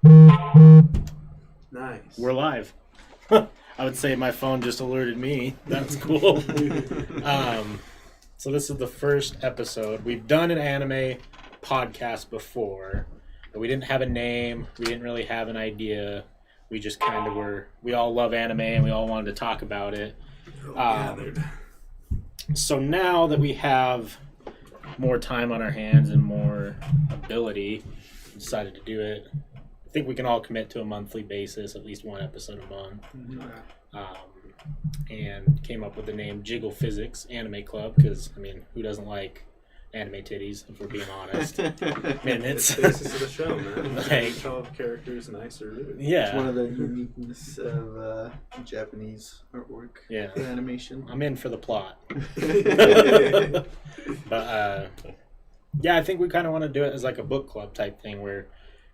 Nice. We're live. I would say my phone just alerted me. That's cool. So this is the first episode. We've done an anime podcast before, but we didn't have a name. We didn't really have an idea. We just kind of we all love anime and we all wanted to talk about it. So now that we have more time on our hands and more ability, we decided to do it. I think we can all commit to a monthly basis, at least one episode a month. And came up with the name Jiggle Physics Anime Club because, I mean, who doesn't like anime titties, if we're being honest? And it's the basis of the show, man. Like, tell characters nice or rude. Yeah. It's one of the uniqueness of Japanese artwork. Yeah. Animation. I'm in for the plot. But, yeah, I think we kind of want to do it as like a book club type thing where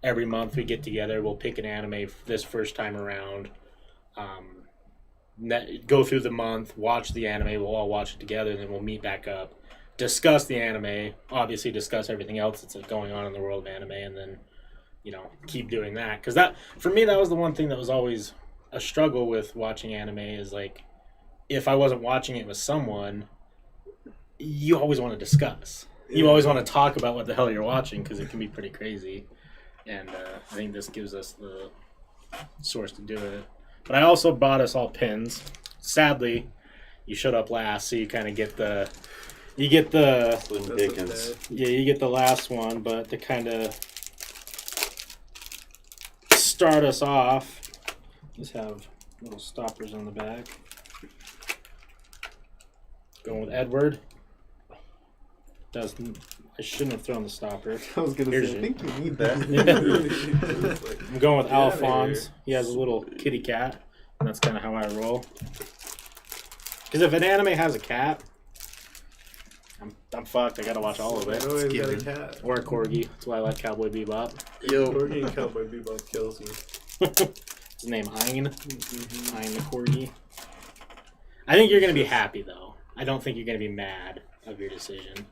every month we get together, we'll pick an anime this first time around, go through the month, watch the anime, we'll all watch it together, and then we'll meet back up, discuss the anime, obviously discuss everything else that's going on in the world of anime, and then, you know, keep doing that. Because that, for me, that was the one thing that was always a struggle with watching anime is, like, if I wasn't watching it with someone, you always want to discuss. You always want to talk about what the hell you're watching because it can be pretty crazy. And I think this gives us the source to do it. But I also bought us all pins. Sadly, you showed up last, so you kind of get the... You get the... Slim Dickens. Yeah, you get the last one, but to kind of start us off, just have little stoppers on the back. Going with Edward. I shouldn't have thrown the stopper. I was going to say, I think you need that. I'm going with Alphonse. He has a little kitty cat, and that's kind of how I roll. Because if an anime has a cat, I'm fucked. I gotta watch all of it. Always got a cat. Or a corgi. That's why I like Cowboy Bebop. Yo, corgi and Cowboy Bebop kills me. His name Ein. Ein the corgi. I think you're gonna be happy though. I don't think you're gonna be mad of your decision.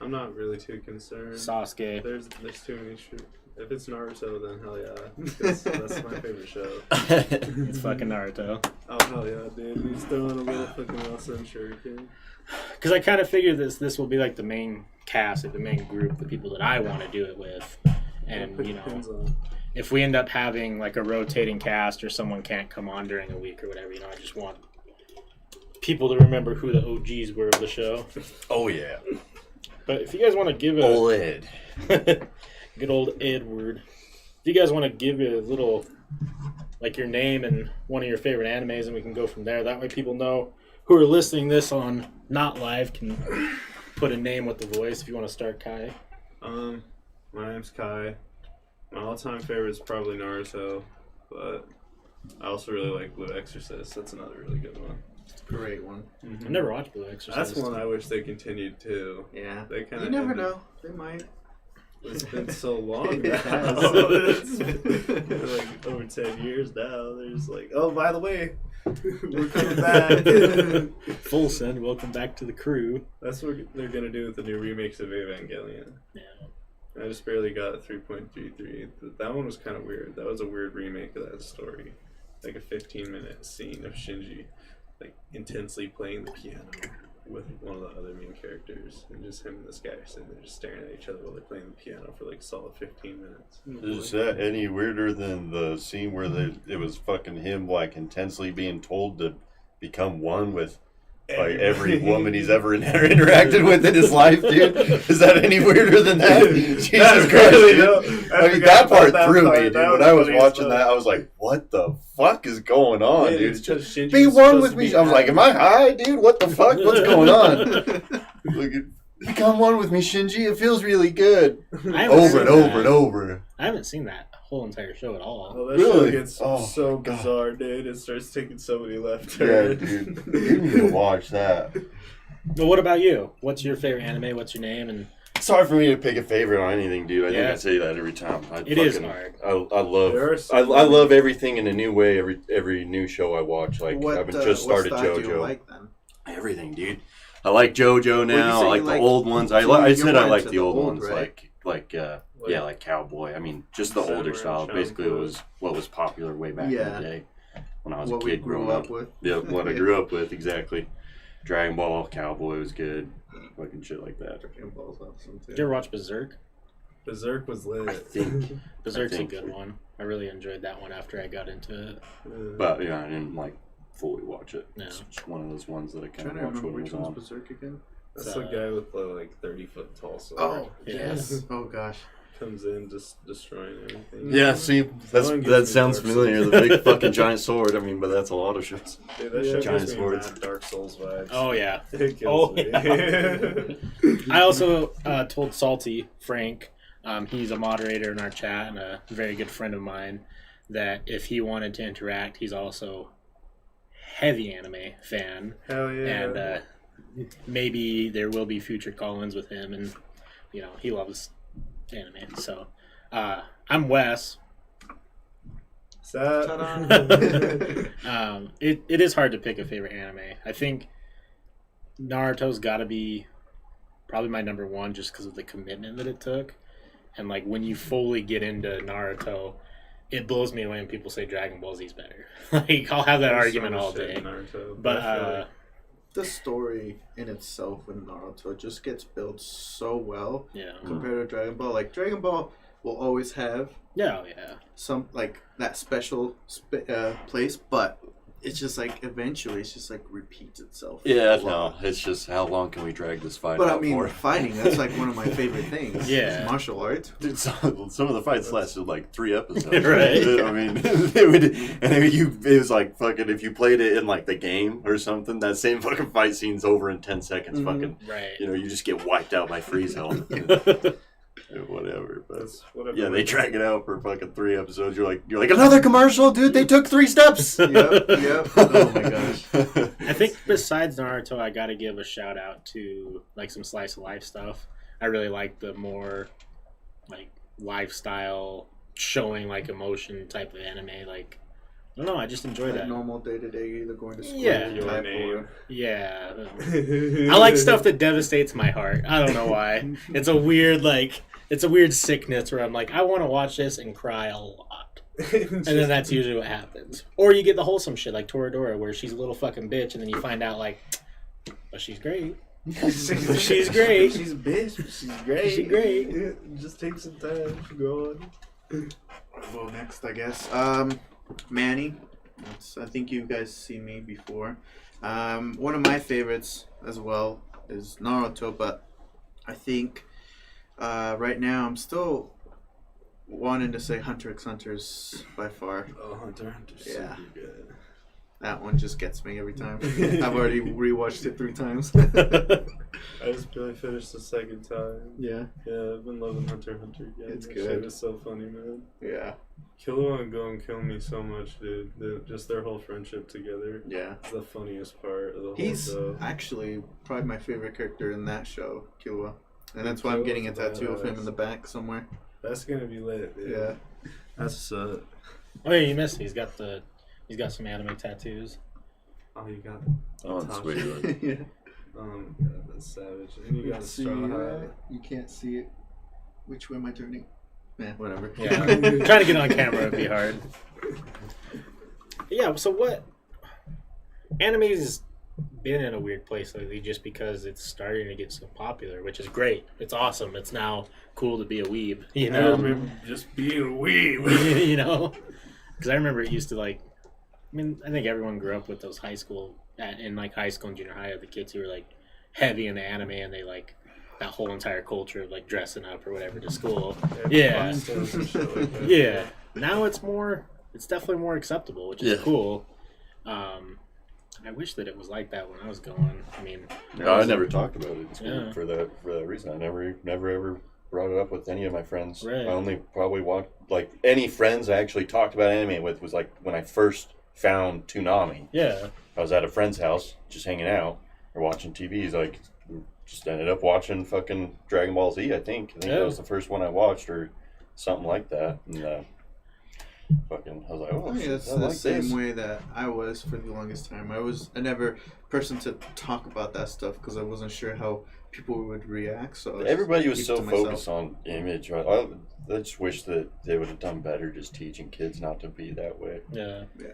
I'm not really too concerned. Sasuke. There's too many. If it's Naruto, then hell yeah. That's my favorite show. It's fucking Naruto. Oh hell yeah, dude. He's throwing a little fucking awesome shuriken. Because I kind of figured this will be like the main cast, like the main group, the people that I want to do it with. And, you know, if we end up having like a rotating cast or someone can't come on during a week or whatever, you know, I just want people to remember who the OGs were of the show. Oh, yeah. But if you guys want to give Old Ed. Good old Edward. If you guys want to give it a little, like your name and one of your favorite animes, and we can go from there. That way people know who are listening this on not live can put a name with the voice. If you want to start, Kai. My name's Kai. My all-time favorite is probably Naruto, but I also really like Blue Exorcist. That's another really good one. Great one. Mm-hmm. I've never watched Blue Exorcist. That's one I wish they continued too. Yeah. They kind of. You never know. They might. It's been so long now. It's been like over 10 years now. They're just like, oh, by the way, we're coming back. Full send. Welcome back to the crew. That's what they're gonna do with the new remakes of Evangelion. Yeah. I just barely got 3.33. That one was kind of weird. That was a weird remake of that story. Like a 15-minute scene of Shinji, like intensely playing the piano with one of the other main characters, and just him and this guy sitting there just staring at each other while they're playing the piano for like a solid 15 minutes. Is that any weirder than the scene where it was fucking him like intensely being told to become one with like every woman he's ever interacted with in his life, dude? Is that any weirder than that? Jesus Christ, dude. I mean, that part threw me, dude. When I was watching that, I was like, what the fuck is going on, dude? Be one with me. I was like, am I high, dude? What the fuck? What's going on? Become one with me, Shinji. It feels really good. Over and over and over. I haven't seen that whole entire show at all. Oh, that Really? show gets so bizarre, dude. It starts taking so many left Yeah, turns. dude. You need to watch that. But what about you? What's your favorite anime? What's your name? And It's hard for me to pick a favorite on anything, dude. I think I say that every time. It is hard. I love everything in a new way. Every new show I watch, like I've just started what style JoJo. do you like, then? Everything, dude. I like JoJo now. I like the old ones. I said I like the old ones, right? like Yeah, like Cowboy. I mean, just the older style. Basically, it was what was popular way back in the day when I was a kid growing up. With. Yeah, what I grew up with, exactly. Dragon Ball, Cowboy was good. Fucking shit like that. Dragon Ball's awesome too. Did you ever watch Berserk? Berserk was lit. I think. Berserk's a good one. I really enjoyed that one after I got into it. But yeah, I didn't like fully watch it. No. It's just one of those ones that I kind I'm of trying to watched remember when it which was one's on. Berserk again. That's the guy with the like 30-foot tall sword. Oh yes. Oh gosh. Comes in just destroying everything. Yeah, see, that sounds familiar. The big fucking giant sword. I mean, but that's a lot of shit. Dude, that show Giant gives me swords. mad Dark Souls vibes. Oh yeah. It kills me. I also told Salty Frank, he's a moderator in our chat and a very good friend of mine, that if he wanted to interact, he's also heavy anime fan, Hell yeah. and maybe there will be future call-ins with him, and you know he loves anime. So I'm Wes. It is hard to pick a favorite anime. I think Naruto's got to be probably my number one, just because of the commitment that it took. And like when you fully get into Naruto, it blows me away when people say Dragon Ball Z's better. Like I'll have that argument all day. But the story in itself in Naruto just gets built so well yeah, compared to Dragon Ball. Like Dragon Ball will always have yeah, some like that special place, but it's just like eventually it's just like repeats itself. Yeah, no, it's just how long can we drag this fight But out I mean, for? fighting, that's like one of my favorite things. Yeah. It's martial arts. Dude, some of the fights lasted like 3 episodes. Right. I mean, it was like fucking, if you played it in like the game or something, that same fucking fight scene's over in 10 seconds. Fucking, right. you know, you just get wiped out by freeze health. Whatever, but whatever. yeah, they drag it out for fucking 3 episodes. You're like another commercial, dude. They took 3 steps. Yep. Oh my gosh. I think besides Naruto, I got to give a shout out to like some slice of life stuff. I really like the more like lifestyle, showing like emotion type of anime. Like I don't know, I just enjoy Like that. normal day to day, either going to school. Yeah. Your name. Yeah, I like stuff that devastates my heart. I don't know why. It's a weird sickness where I'm like, I want to watch this and cry a lot. And then that's usually what happens. Or you get the wholesome shit like Toradora, where she's a little fucking bitch, and then you find out like, but she's great. She's great. She's a bitch, but she's great. She's great. Yeah, just take some time to go on. Well, next, I guess. Manny. I think you guys seen me before. One of my favorites as well is Naruto, but I think right now I'm still wanting to say Hunter x Hunter's by far. Oh, Hunter's Yeah. super good. That one just gets me every time. I've already rewatched it 3 times. I just barely finished the second time. Yeah. Yeah, I've been loving Hunter x Hunter again. It's That good. shit is so funny, man. Yeah. Killua and Gon kill me so much, dude. Just their whole friendship together. Yeah. It's the funniest part of the whole He's show. actually probably my favorite character in that show, Killua. And that's why I'm getting a tattoo of him in the back somewhere. That's gonna be lit, dude. Yeah. That's Oh yeah, you missed me. He's got some anime tattoos. Oh, you got. Oh, that's sweet. Yeah. Oh my god, that's savage. And you got a straw hat. You can't see it. Which way am I turning? Man, whatever. Yeah, trying to get on camera would be hard. Yeah, so what? Anime's been in a weird place lately just because it's starting to get so popular, which is great. It's awesome. It's now cool to be a weeb, you I know? remember just being a weeb. You know? Because I remember it used to like, I mean, I think everyone grew up with those high school and junior high, the kids who were like heavy into anime and they like that whole entire culture of like dressing up or whatever to school. Yeah. Yeah. Now it's definitely more acceptable, which is cool. I wish that it was like that when I was going. I mean, No, I never talked about it in school Yeah. for that reason. I never ever brought it up with any of my friends. Right. I only probably watched like any friends I actually talked about anime with was like when I first found Toonami. yeah. I was at a friend's house just hanging out or watching TV. He's like, just ended up watching fucking Dragon Ball Z. I think Yeah. that was the first one I watched or something like that. And fucking, I was like, oh, Yeah, shit, it's I the like same this. way that I was for the longest time. I never person to talk about that stuff because I wasn't sure how people would react. So Everybody was keep so it to myself. focused on image. Right? I just wish that they would have done better just teaching kids not to be that way. Yeah. Yeah.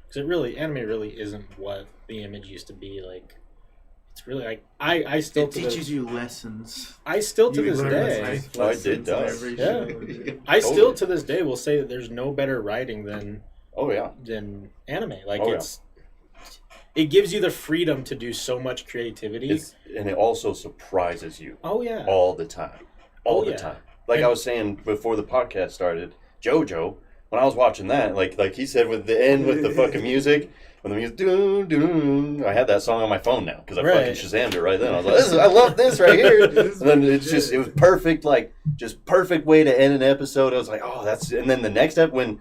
Because anime really isn't what the image used to be. Like, it's really like I still It teaches you lessons. I still to You this learn day life Oh, it lessons did, in does. every Yeah. show, dude. I still Totally. to this day will say that there's no better writing than Oh yeah. anime. Like Oh, yeah. it gives you the freedom to do so much creativity. And it also surprises you Oh yeah. all the time. All Oh, the yeah. time. Like And- I was saying before the podcast started, JoJo, when I was watching that, like he said with the end with the fucking music, when the music, doon, doon, I had that song on my phone now because I Right. fucking Shazammed it right then. I was like, I love this right here. And then it's just, it was perfect, like, just perfect way to end an episode. I was like, oh, that's, and then the next step when,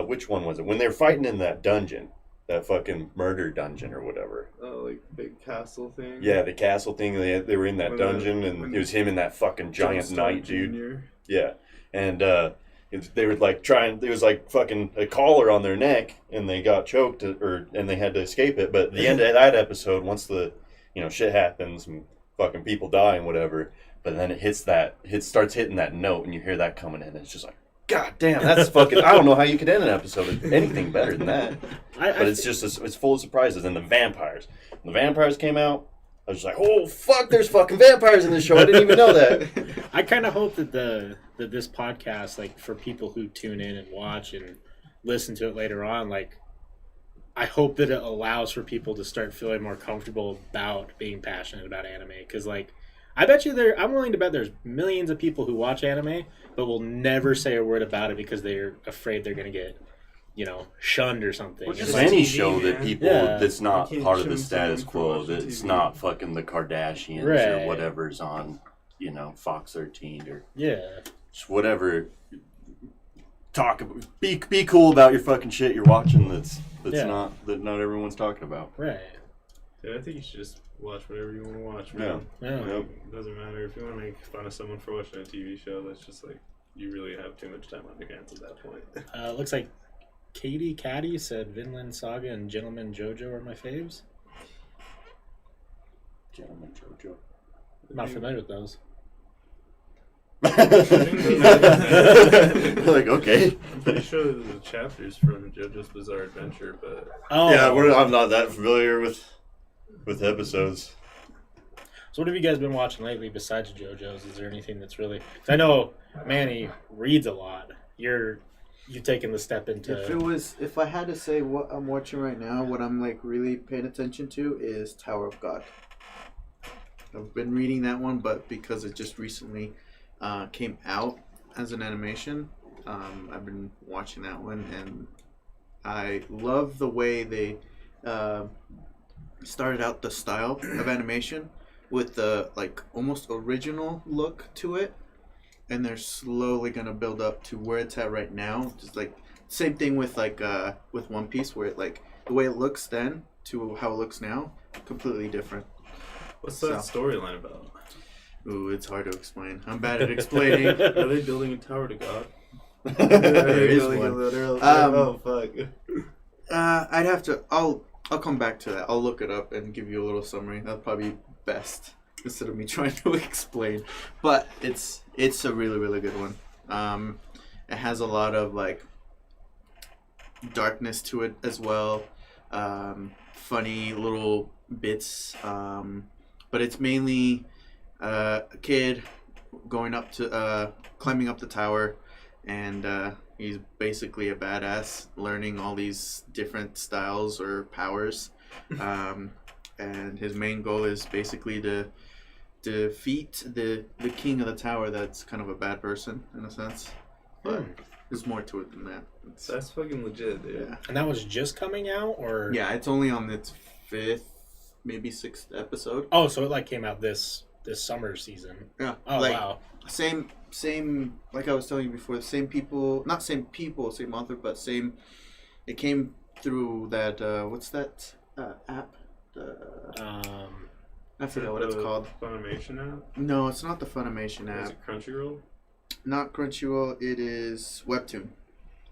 which one was it? When they were fighting in that dungeon, that fucking murder dungeon or whatever. Oh, like big castle thing. Yeah, the castle thing. They were in that When dungeon, and it was him and that fucking giant Jumpstart knight dude. Junior. Yeah, and they were like trying. There was like fucking a collar on their neck, and they got choked, and they had to escape it. But at the end of that episode, once the shit happens and fucking people die and whatever, but then it starts hitting that note, and you hear that coming in, and it's just like, God damn, that's fucking. I don't know how you could end an episode with anything better than that. But it's just it's full of surprises. And the vampires. When the vampires came out, I was just like, oh fuck, there's fucking vampires in this show. I didn't even know that. I kind of hope that that this podcast, like for people who tune in and watch and listen to it later on, like I hope that it allows for people to start feeling more comfortable about being passionate about anime. Because like I bet you I'm willing to bet there's millions of people who watch anime but will never say a word about it because they're afraid they're gonna get shunned or something. Well, And, just like, Any TV, show that man. people Yeah. that's not You can't part of the shun status someone for quo, watching that's TV. not fucking the Kardashians Right. or whatever's on, Fox 13 or yeah. just whatever. Be cool about your fucking shit you're watching. That's Yeah. not everyone's talking about. Right. Yeah, I think you should just watch whatever you want to watch, man. Yeah. Yep. It doesn't matter if you want to make fun of someone for watching a TV show. That's just like you really have too much time on your hands at that point. Looks like Katie Caddy said Vinland Saga and Gentleman JoJo are my faves. Gentleman JoJo. I'm not familiar with those. Like, okay. I'm pretty sure the chapters from JoJo's Bizarre Adventure, but Oh, Yeah, I'm not that familiar with episodes. So what have you guys been watching lately besides JoJo's? Is there anything that's really? 'Cause I know Manny reads a lot. You've taken the step into. If I had to say what I'm watching right now, what I'm like really paying attention to is Tower of God. I've been reading that one, but because it just recently came out as an animation, I've been watching that one, and I love the way they started out the style of animation with the like almost original look to it, and they're slowly gonna build up to where it's at right now. Just like same thing with like with One Piece, where it like the way it looks then to how it looks now, completely different. what's that storyline about? Ooh, it's hard to explain. I'm bad at explaining. Are they building a tower to God? There is Building a one. literal- Um, oh fuck. I'd have to. I'll come back to that. I'll look it up and give you a little summary. That'll probably be best instead of me trying to explain. But it's a really really good one. It has a lot of like darkness to it as well. Funny little bits. But it's mainly a kid going up to climbing up the tower, and he's basically a badass, learning all these different styles or powers. And his main goal is basically to defeat the king of the tower. That's kind of a bad person in a sense, but there's more to it than that. That's fucking legit, dude. Yeah, And that was just coming out, or yeah. It's only on its 5th, maybe 6th episode. Oh, so it like came out this summer season. Yeah. Oh like, wow. Same like I was telling you before, same same author, but same. It came through that what's that app? I forgot what it's called. Funimation app? No, it's not the Funimation Is app. it Crunchyroll? Not Crunchyroll. It is Webtoon.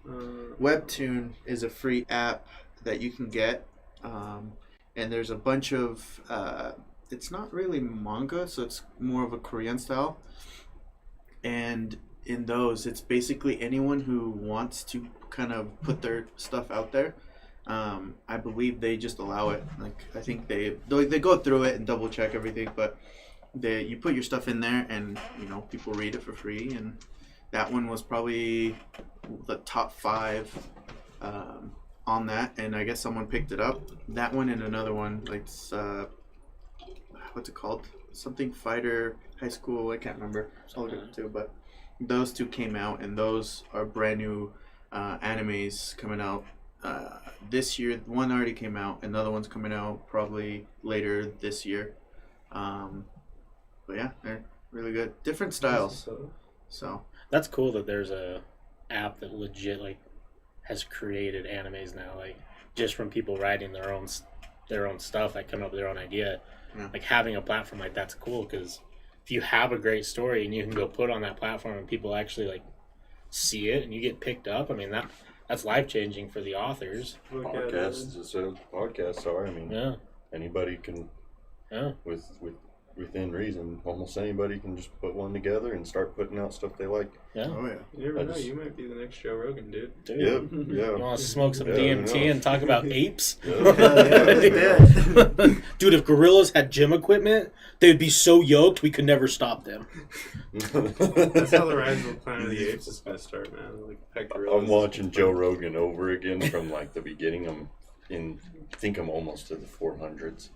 Webtoon is a free app that you can get, and there's a bunch of. It's not really manga, so it's more of a Korean style. And in those, it's basically anyone who wants to kind of put their stuff out there. I believe they just allow it. Like I think they go through it and double check everything, but you put your stuff in there, and people read it for free. And that one was probably the top 5 on that, and I guess someone picked it up. That one and another one, like what's it called? Something Fighter High School. I can't remember. I'll look at it too, but those 2 came out, and those are brand new animes coming out this year. One already came out. Another one's coming out probably later this year. But yeah, they're really good. Different styles. So That's cool that there's a app that legit has created animes now, just from people writing their own stuff, coming up with their own idea. Yeah. Having a platform like that's cool, because if you have a great story and you can go put it on that platform and people actually see it and you get picked up, I mean that's life changing for the authors. Podcasts, it's a podcast. Sorry, I mean, Yeah. anybody can, within reason, almost anybody can just put one together and start putting out stuff they like. Yeah. oh yeah. You never know. You might be the next Joe Rogan, dude. Dude. Yeah. You want to smoke some Yeah, DMT I and talk about apes? Yeah. Dude, if gorillas had gym equipment, they'd be so yoked we could never stop them. That's how the Rise of the Planet of the Apes is going to start, man. I'm watching Joe Rogan over again from the beginning. I think I'm almost to the 400s.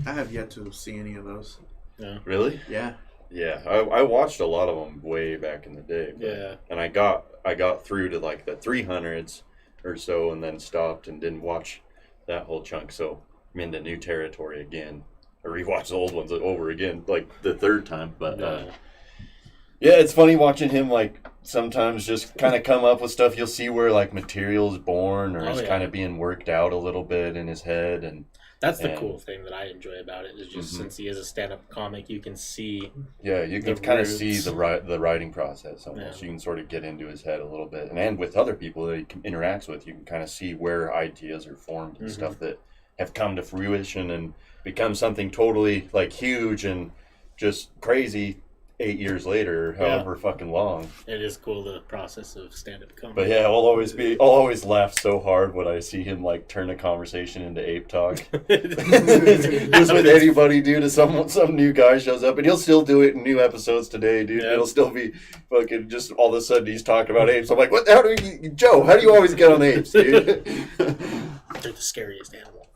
I have yet to see any of those. Yeah. Really? Yeah. Yeah, I watched a lot of them way back in the day. Yeah. And I got through to the 300s or so, and then stopped and didn't watch that whole chunk. So I'm into new territory again. I rewatched the old ones over again, the 3rd time. But yeah, it's funny watching him sometimes just kind of come up with stuff. You'll see where material is born or is kind of being worked out a little bit in his head, and that's the cool thing that I enjoy about it, is just since he is a stand-up comic, you can see. Yeah, you can kind of see the writing process almost. Yeah. You can sort of get into his head a little bit, and with other people that he interacts with, you can kind of see where ideas are formed and stuff that have come to fruition and become something totally huge and just crazy 8 years later, however fucking long. It is cool, the process of stand-up comedy. But yeah, I'll always laugh so hard when I see him turn a conversation into ape talk. Just with anybody, dude. If some new guy shows up, and he'll still do it in new episodes today, dude. Yeah. It'll still be fucking just all of a sudden he's talking about apes. I'm like, what? Joe? How do you always get on apes, dude? They're the scariest animal on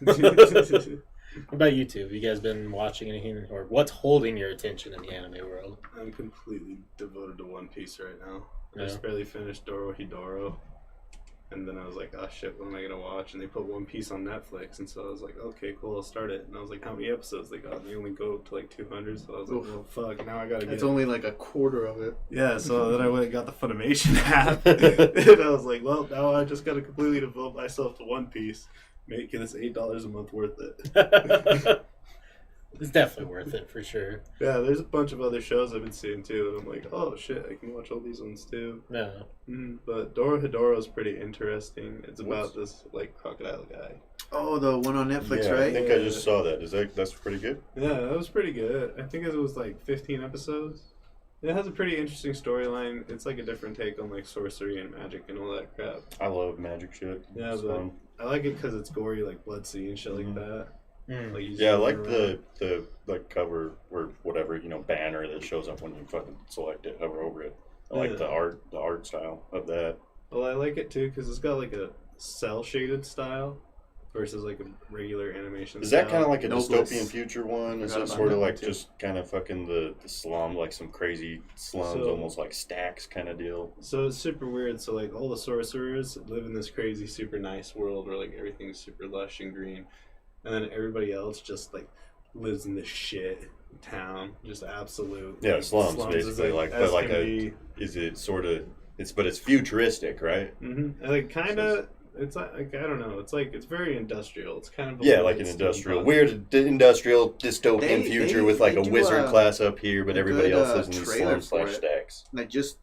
the planet. What about you two? Have you guys been watching anything, or what's holding your attention in the anime world? I'm completely devoted to One Piece right now. Yeah. I just barely finished Dorohedoro, and then I was like, oh shit, what am I gonna watch? And they put One Piece on Netflix, and so I was like, okay, cool, I'll start it. And I was like, how many episodes they got? And they only go to 200, so I was like, well, fuck, now I gotta get It's only a quarter of it. Yeah, so then I went and got the Funimation app, and I was like, well, now I just gotta completely devote myself to One Piece. Making this $8 a month worth it. It's definitely worth it for sure. Yeah, there's a bunch of other shows I've been seeing too, and I'm like, oh shit, I can watch all these ones too. Yeah. But Dorohedoro is pretty interesting. It's about this crocodile guy. Oh, the one on Netflix, right? I think I just saw that. That's pretty good? Yeah, that was pretty good. I think it was 15 episodes. It has a pretty interesting storyline. It's a different take on sorcery and magic and all that crap. I love magic shit. Yeah, it's but fun. I like it because it's gory, blood sea and shit like that. Yeah, I like the cover or whatever, banner that shows up when you fucking select it, hover over it. I like the art style of that. Well, I like it too because it's got a cell shaded style versus a regular animation. Is that kind of a Noblesse. dystopian future one? Is it sort of just kind of fucking the slum, some crazy slums, almost stacks kind of deal? So it's super weird. So all the sorcerers live in this crazy, super nice world where everything's super lush and green, and then everybody else just lives in this shit town, just absolute slums basically. Is it sort of? But it's futuristic, right? Mm-hmm. Kind of. It's I don't know. It's very industrial. It's kind of an industrial, weird industrial dystopian future with a wizard class up here, but everybody else lives in these slums / stacks. Just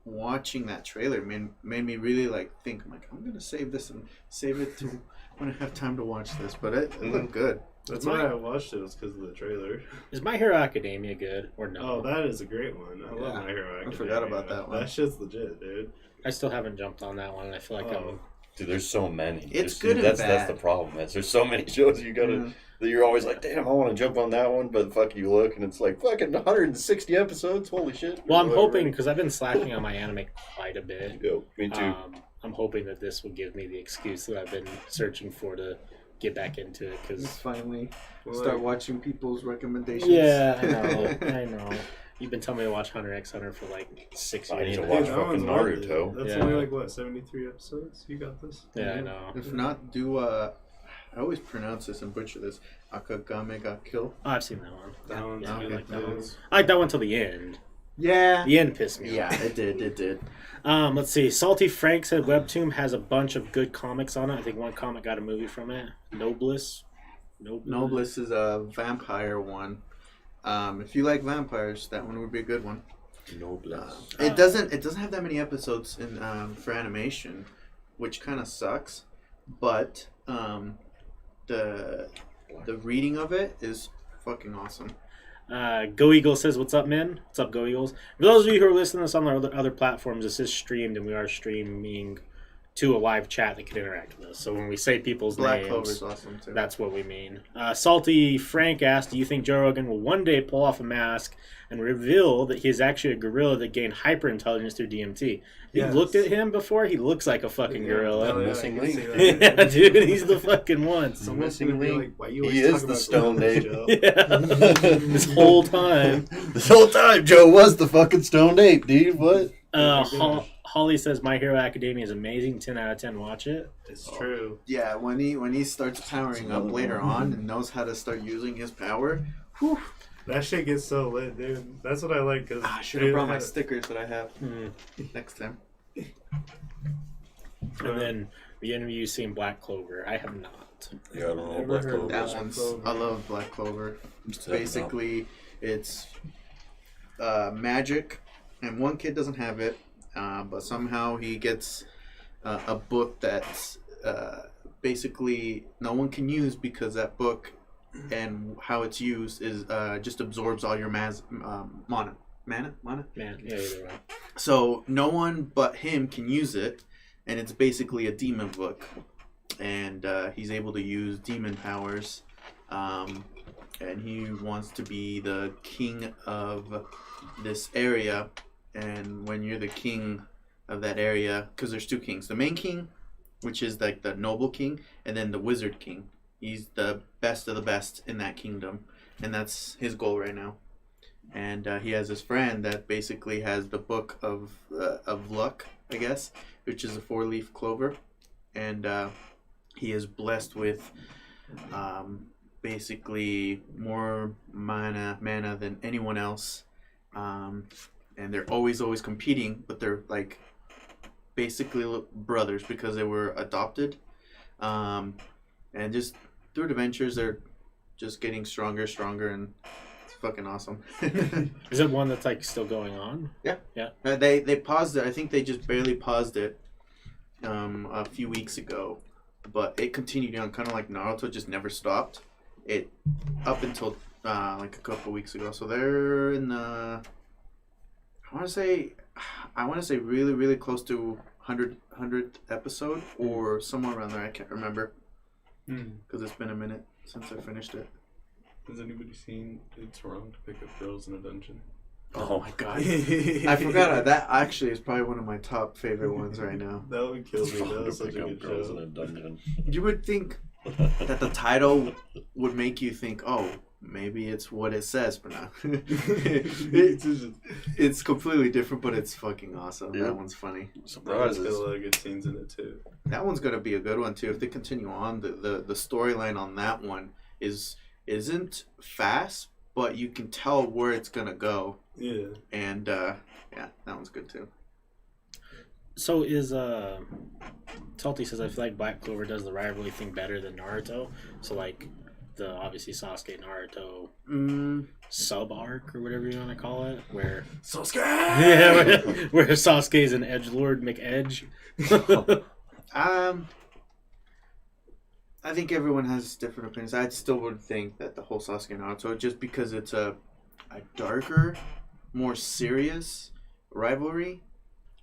watching that trailer made me really like think. I'm like, I'm gonna save this and save it to when I have time to watch this. But it looked good. That's why I watched it, was because of the trailer. Is My Hero Academia good or no? Oh, that is a great one. I love Yeah. My Hero Academia. I forgot about that one. That shit's legit, dude. I still haven't jumped on that one, and I feel like I'm. Dude, there's so many. It's good and that's bad. the problem. There's so many shows you gotta that you're always like, damn, I want to jump on that one, but fuck, you look and it's like fucking 160 episodes. Holy shit. Well, I'm hoping, because I've been slacking on my anime quite a bit. Yo, me too. I'm hoping that this will give me the excuse that I've been searching for to get back into it. Because Finally Well, start like- watching people's recommendations. yeah, I know, I know. You've been telling me to watch Hunter x Hunter for like 6 I years. need to now. watch Dude, that fucking one's worth Naruto. it. That's Yeah. only like, what, 73 episodes? You got this? Yeah, I know. If not, do I always pronounce this and butcher this. Akagame ga kill. Oh, I've seen that one. That one's yeah, I good, like that too. one. I like that one till the end. Yeah. The end pissed me Yeah, off. it did. Let's see. Salty Frank said Webtoon has a bunch of good comics on it. I think one comic got a movie from it. Nobliss. Nobliss is a vampire one. If you like vampires, that one would be a good one. Noblesse. It doesn't have that many episodes in for animation, which kind of sucks. But the reading of it is fucking awesome. Go Eagle says, "What's up, men? What's up, Go Eagles?" For those of you who are listening to this on the other platforms, this is streamed, and we are streaming to a live chat that can interact with us. So when we say people's Black names, Clover's awesome too. that's what we mean. Salty Frank asked, "Do you think Joe Rogan will one day pull off a mask and reveal that he is actually a gorilla that gained hyper intelligence through DMT?" You Yes. looked at him before; he looks like a fucking gorilla. Oh, yeah, Missing I can link. see that. Yeah, dude, he's the fucking one. Someone's Missing gonna be link. like, why you He always is talk the about Stone gorillas, Ape. Joe? Yeah, this whole time. This whole time, Joe was the fucking stoned ape, dude. What? Oh my gosh. Holly says My Hero Academia is amazing. 10 out of 10. Watch it. It's true. Yeah, when he starts powering up later on and knows how to start using his power. Whew. That shit gets so lit, dude. That's what I like. Cause I should have brought my stickers that I have next time. And then the interview seen Black Clover. I have not. Yeah, I don't know. Never Black heard of Clover. That Black one's Clover. I love Black Clover. Just heading out. Basically, it's magic, and one kid doesn't have it, but somehow he gets a book that's basically no one can use because that book and how it's used is just absorbs all your mana. Man, yeah, either way. So no one but him can use it, and it's basically a demon book, and he's able to use demon powers, and he wants to be the king of this area. And when you're the king of that area, because there's two kings, the main king, which is like the noble king, and then the wizard king. He's the best of the best in that kingdom, and that's his goal right now. And he has this friend that basically has the book of luck, I guess, which is a 4-leaf clover, and he is blessed with basically more mana than anyone else, and they're always competing, but they're like basically brothers because they were adopted, and just through adventures they're just getting stronger, and it's fucking awesome. Is it one that's like still going on? They paused it. I think they just barely paused it a few weeks ago, but it continued on, kind of like Naruto, just never stopped. It up until like a couple weeks ago. So they're in the I want to say really close to 100th episode or somewhere around there. I can't remember because it's been a minute since I finished it. Has anybody seen It's Wrong to Pick Up Girls in a Dungeon? Oh my god. I forgot that actually is probably one of my top favorite ones right now. That would kill me. That To was such pick a up good girls in show. a dungeon. You would think that the title would make you think, oh, maybe it's what it says, but no. It's completely different, but it's fucking awesome. Yeah. That one's funny. It's got Surprises. a lot of good scenes in it too. That one's gonna be a good one too. If they continue on, the storyline on that one isn't fast, but you can tell where it's gonna go. Yeah. And yeah, that one's good too. So is Salty says, I feel like Black Clover does the rivalry thing better than Naruto. So like the obviously Sasuke Naruto Mm, sub arc or whatever you want to call it, where Sasuke! yeah, where Sasuke's an edgelord McEdge. I think everyone has different opinions. I still would think that the whole Sasuke Naruto, just because it's a darker, more serious rivalry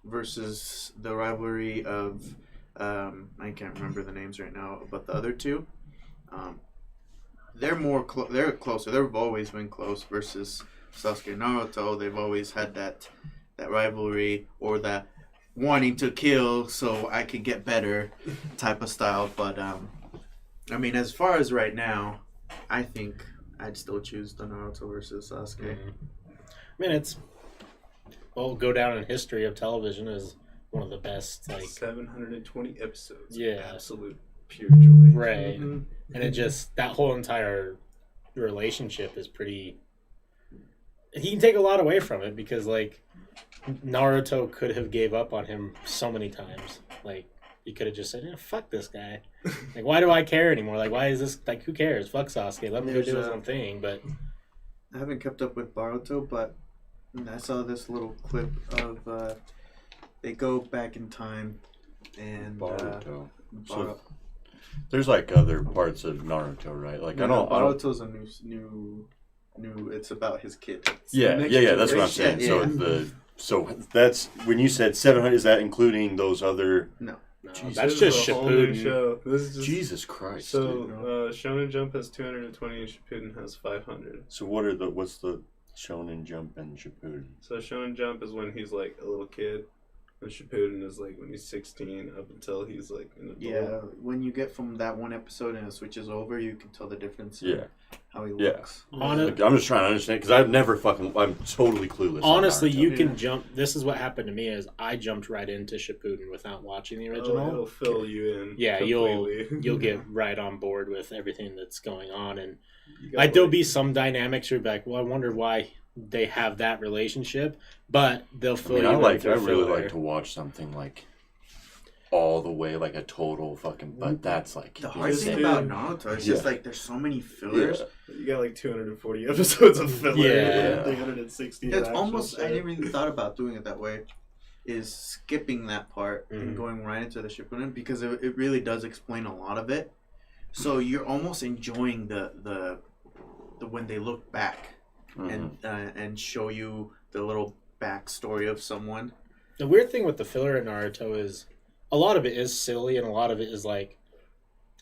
versus the rivalry of I can't remember the names right now, but the other two, they're more they're closer. They've always been close versus Sasuke and Naruto. They've always had that rivalry or that wanting to kill so I could get better type of style. But I mean, as far as right now, I think I'd still choose the Naruto versus Sasuke. Mm-hmm. I mean, will go down in history of television as one of the best, like 720 episodes. Yeah. Absolute pure joy. right, Mhm. and it just that whole entire relationship is pretty. He can take a lot away from it because like Naruto could have gave up on him so many times. Like he could have just said, "Fuck this guy." Like, why do I care anymore? Like, why is this like? Who cares? Fuck Sasuke. Let him go There's do his own thing. But I haven't kept up with Boruto, but I saw this little clip of they go back in time and Boruto. Boruto. There's like other parts of Naruto, right? Like I don't. Boruto's a new. It's about his kid. Yeah. That's what I'm saying. Yeah. So that's when you said 700. Is that including those other? No. that's This just is a whole new Shippuden. show. This is just, Jesus Christ. So dude. Shonen Jump has 220 and Shippuden has 500. So what's the Shonen Jump and Shippuden? So Shonen Jump is when he's like a little kid, and Shippuden is like when he's 16 up until he's like an adult. Yeah, when you get from that one episode and it switches over, you can tell the difference. In Yeah. how he Yeah. looks. Like, I'm just trying to understand because I'm totally clueless. on Honestly, Naruto. you can jump. This is what happened to me: is I jumped right into Shippuden without watching the original. Oh, it'll fill you in. Yeah, completely. you'll get right on board with everything that's going on, and You got, like there'll be some dynamics you're like, well, I wonder why they have that relationship, but they'll fill you in I through really filler. like to watch something like all the way, like a total fucking. But that's like The hard Just thing do- about Naruto is just Yeah. like there's so many fillers. You got like 240 episodes of filler. Yeah. 360. It's of almost, actual I shit. never even thought about doing it that way, is skipping that part Mhm. and going right into the Shippuden because it really does explain a lot of it. So you're almost enjoying the when they look back and show you the little backstory of someone. The weird thing with the filler in Naruto is a lot of it is silly, and a lot of it is like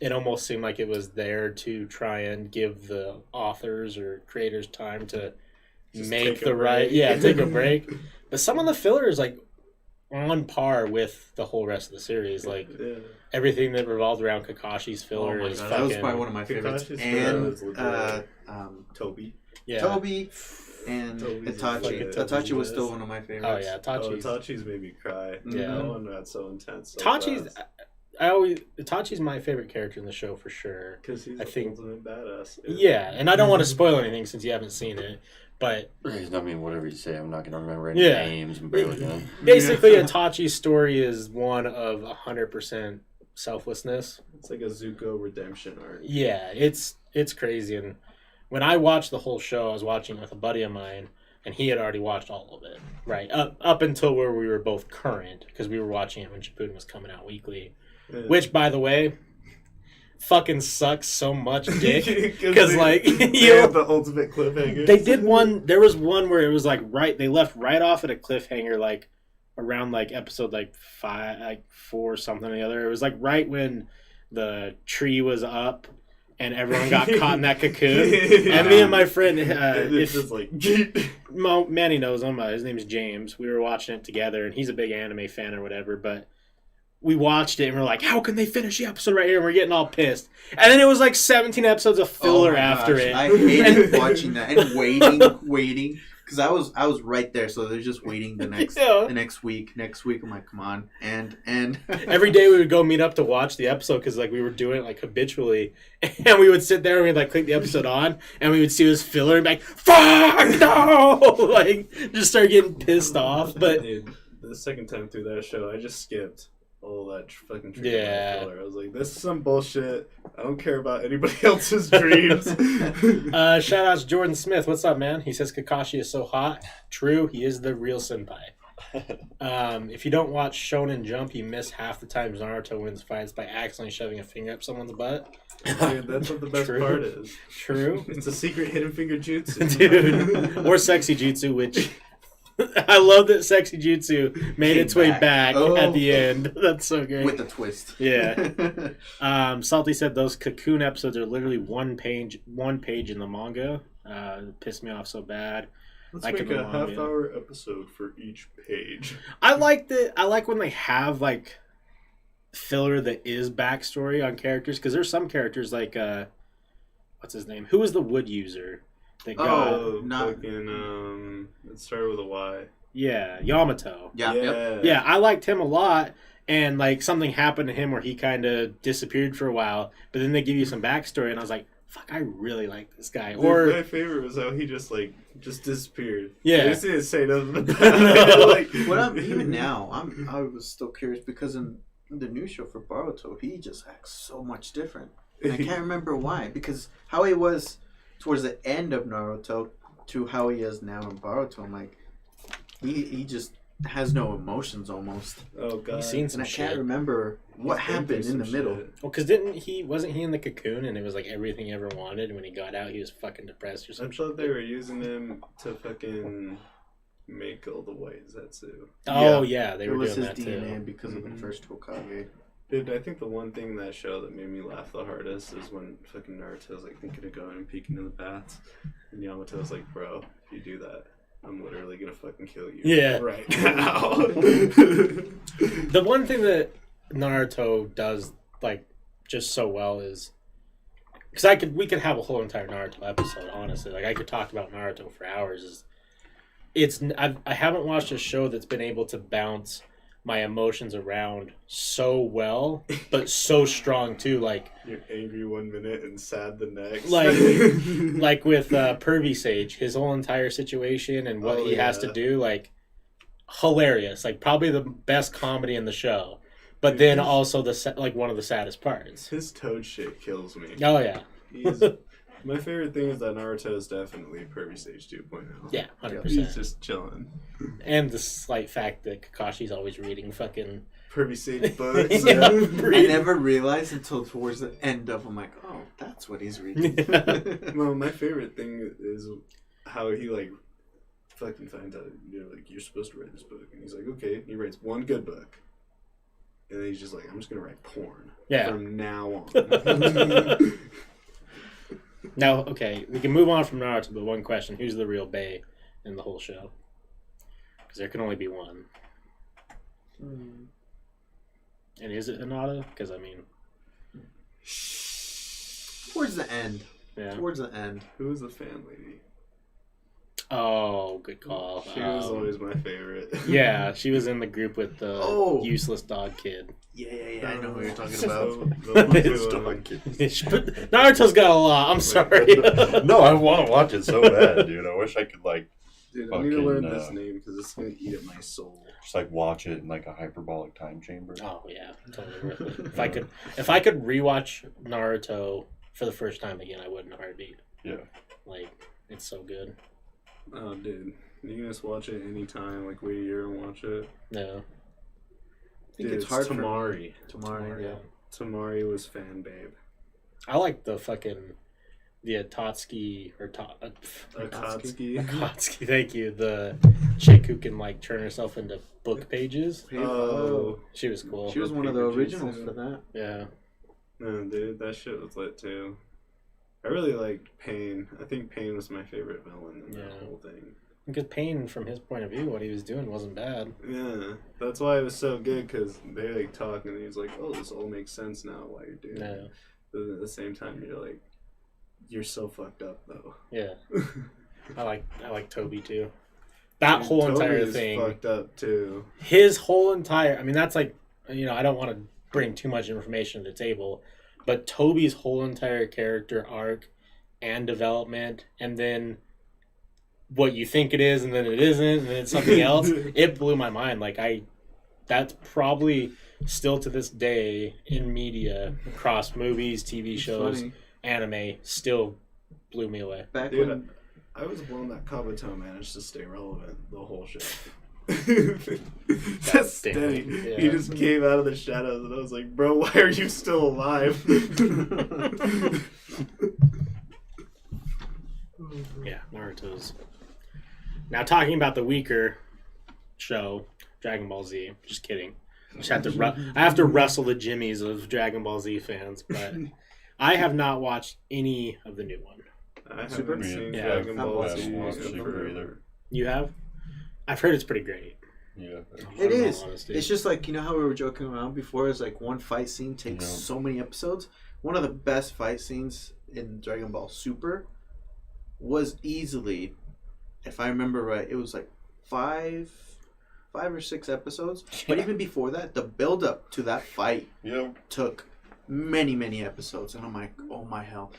it almost seemed like it was there to try and give the authors or creators time to Just make take a the right, break. take a break. But some of the filler is like on par with the whole rest of the series. Like Yeah. everything that revolved around Kakashi's filler Oh my is God, fucking. that was probably one of my favorites. Kakashi's And filler is Toby. yeah. Toby and Toby's Itachi. fucking Itachi was Toby's still best. one of my favorites. Oh yeah, Oh, Tachi's. Itachi's made me cry. Yeah. That one got so intense. So Tachi's. Itachi's my favorite character in the show for sure. Because he's I the think- ultimate badass. dude. Yeah, and I don't want to spoil anything since you haven't seen it, but I mean, whatever you say, I'm not gonna remember any Yeah. names. I'm barely gonna. basically Itachi's story is one of 100% selflessness. It's like a Zuko redemption arc. Yeah, it's crazy. And when I watched the whole show, I was watching with a buddy of mine, and he had already watched all of it. Right up until where we were both current, because we were watching it when Shippuden was coming out weekly. Yeah. Which, by the way, fucking sucks so much dick. Because Because like they have the ultimate cliffhanger. they did one. There was one where it was like they left right off at a cliffhanger, like around like episode like 4 or something or the other. It was like right when the tree was up and everyone got caught in that cocoon. And me and my friend, it's just like Manny knows him. His name is James. We were watching it together, and he's a big anime fan or whatever. But we watched it, and we're like, "How can they finish the episode right here?" And we're getting all pissed. And then it was like 17 episodes of filler Oh my after gosh, it. I hated watching that and waiting because I was right there, so they're just waiting the next Yeah. the next week. I'm like, come on, and Every day we would go meet up to watch the episode because like we were doing it like habitually, and we would sit there and we'd like click the episode on, and we would see this filler and be like, "Fuck no!" Like just start getting pissed off. But Dude, the second time through that show, I just skipped all that fucking Yeah. filler. I was like, this is some bullshit. I don't care about anybody else's dreams. Shout out to Jordan Smith. What's up, man? He says Kakashi is so hot. True, he is the real senpai. If you don't watch Shonen Jump, you miss half the times Naruto wins fights by accidentally shoving a finger up someone's butt. Dude, that's what the best True. part is. True. It's a secret hidden finger jutsu. Dude. Or Sexy Jutsu, which I love that Sexy Jutsu made its way back at the end. That's so good. With a twist. Yeah. Salty said those Cocoon episodes are literally one page in the manga. It pissed me off so bad. Let's Like make in the a manga. half-hour episode for each page. I like when they have like filler that is backstory on characters, because there's some characters like what's his name? Who was the wood user that got Fucking it started with a Y. yeah, Yamato. Yeah. Yeah, I liked him a lot, and like something happened to him where he kind of disappeared for a while, but then they give you some backstory, and I was like, fuck, I really like this guy. Dude, Or my favorite was how he just disappeared. Yeah. He just didn't say nothing about it. Like, What I'm even now, I was still curious because in the new show for Boruto, he just acts so much different. And I can't remember why. Because how he was towards the end of Naruto to how he is now in Boruto, I'm like, he just has no emotions almost. Oh god. He's seen And some I shit. can't remember what He's been happened through in the some middle. shit. Well, because wasn't he in the cocoon, and it was like everything he ever wanted, and when he got out, he was fucking depressed or I something. thought they were using him to fucking make all the white Zetsu. Oh yeah, they It were was doing his that DNA too. because of Mhm. the first Hokage. Dude, I think the one thing in that show that made me laugh the hardest is when fucking Naruto's like thinking of going and peeking in the baths, and Yamato's like, "Bro, if you do that, I'm literally gonna fucking kill you." Yeah. Right now. The one thing that Naruto does like just so well is because we could have a whole entire Naruto episode. Honestly, like I could talk about Naruto for hours. I haven't watched a show that's been able to bounce my emotions around so well, but so strong too. Like You're angry 1 minute and sad the next. like with Pervy Sage, his whole entire situation and what Oh, he has to yeah. do, like hilarious. Like probably the best comedy in the show, but then also like one of the saddest parts. His toad shit kills me. Oh yeah, He's, my favorite thing is that Naruto is definitely Pervy Sage 2.0. yeah, 100%. He's just chilling. And the slight fact that Kakashi's always reading fucking Pervy Sage books. Yeah. I never realized until towards the end of, I'm like, oh, that's what he's reading. Well, my favorite thing is how he like fucking finds out, like, you're supposed to write this book, and he's like, okay, he writes one good book, and then he's just like, I'm just gonna write porn from now on. Now, okay, we can move on from Naruto, but one question: who's the real Bae in the whole show? Because there can only be one. And is it Hinata? Because I mean, Towards the end. yeah. Towards the end. Who was the fan lady? Oh, good call. She was always my favorite. Yeah, she was in the group with the Oh. useless dog kid. Yeah. I know who you're talking So, about. the one It's who, Dog kid. Naruto's got a lot. I'm sorry. No, I want to watch it so bad, dude. I wish I could like dude, I need to learn fucking, this name because it's gonna eat at my soul. just like watch it in like a hyperbolic time chamber. Oh yeah, totally worth it. If I could rewatch Naruto for the first time again, I would in a heartbeat. Yeah. Like it's so good. Oh, dude, you can just watch it anytime. Like wait a year and watch it. No. I think Dude, it's hard Tamari. Tomorrow, yeah. Tamari was fan babe. I like the Akatsuki or Akatsuki. Akatsuki. Thank you. The chick who can like turn herself into book pages. Oh, She was cool. She was one of the Paper originals Jutsu. for that. Yeah. no, dude, that shit was lit too. I really liked Pain. I think Pain was my favorite villain in that Yeah. whole thing. Because Pain, from his point of view, what he was doing wasn't bad. Yeah, that's why it was so good because they like talk and he's like, "Oh, this all makes sense now why you're doing No. it." But then at the same time, you're like, "You're so fucked up though." Yeah. I like Toby too. That Dude, whole Toby entire is thing. fucked up too. His whole entire, I mean, that's like, I don't want to bring too much information to the table, but Toby's whole entire character arc and development, and then what you think it is, and then it isn't, and then it's something else, it blew my mind. Like, that's probably, still to this day in media, across movies, TV shows, Funny. anime, still blew me away. Back Dude, when I was blown that Kabuto managed to stay relevant the whole show. Just steady. Yeah. He just came out of the shadows, and I was like, "Bro, why are you still alive?" Yeah, Naruto's. Now talking about the weaker show, Dragon Ball Z. Just kidding. I have to wrestle the jimmies of Dragon Ball Z fans, but I have not watched any of the new one. I haven't Super? seen Yeah. Dragon Ball I've Z watched in Super forever. either. You have? I've heard it's pretty great. Yeah. it in all is. honesty. It's just like, you know how we were joking around before? It's like one fight scene takes Yeah. so many episodes. One of the best fight scenes in Dragon Ball Super was easily, if I remember right, it was like five or six episodes. But even before that, the build up to that fight Yeah. took many episodes, and I'm like, oh my hell.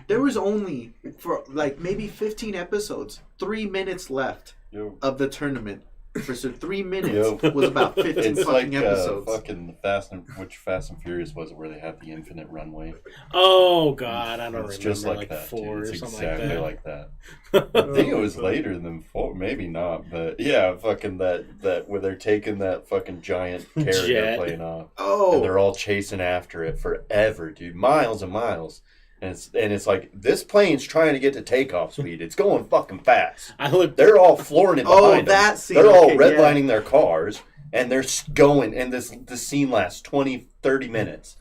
There was only, for like maybe 15 episodes, 3 minutes left Yeah. of the tournament. For so 3 minutes Yeah. was about 15 It's fucking like episodes. fucking Fast and Furious was it, where they have the infinite runway. Oh God, I don't It's remember. just like like that, 4 dude. It's or something exactly like like that. that. I think it was later than 4, maybe not, but yeah, fucking that where they're taking that fucking giant carrier Jet. plane off, and Oh, they're all chasing after it forever, dude, miles and miles. And it's like this plane's trying to get to takeoff speed. It's going fucking fast. I looked. They're all flooring it behind them. that scene. They're all Okay, redlining their cars, and they're going, and this scene lasts 20, 30 minutes,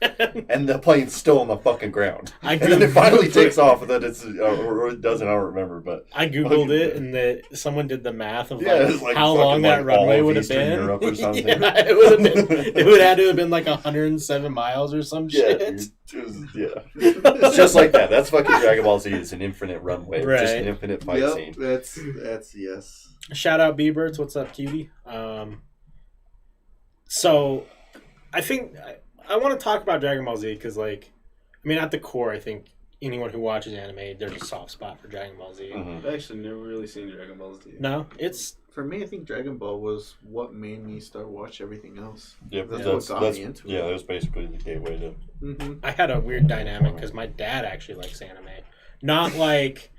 and the plane's still on the fucking ground. I And then it googled- finally takes off, and then it's, or it doesn't, I don't remember, but I googled it, and someone did the math of yeah, like, it's like how fucking, long that like, runway all of would have Eastern been. Europe or something. Yeah, it would have been. It would have to have been like 107 miles or some yeah, shit. dude, it's just like that. That's fucking Dragon Ball Z. It's an infinite runway, just an Right. infinite fight Yep, scene. that's yes. Shout out B-Birds. What's up, cutie? So, I think I want to talk about Dragon Ball Z because, like, I mean, at the core, I think anyone who watches anime, there's a soft spot for Dragon Ball Z. Mhm. I've actually never really seen Dragon Ball Z. No, it's For me, I think Dragon Ball was what made me start watch everything else. Yep, That's Yeah. what got me into it. yeah, that was basically the gateway to. Mm-hmm. I had a weird dynamic because my dad actually likes anime, not like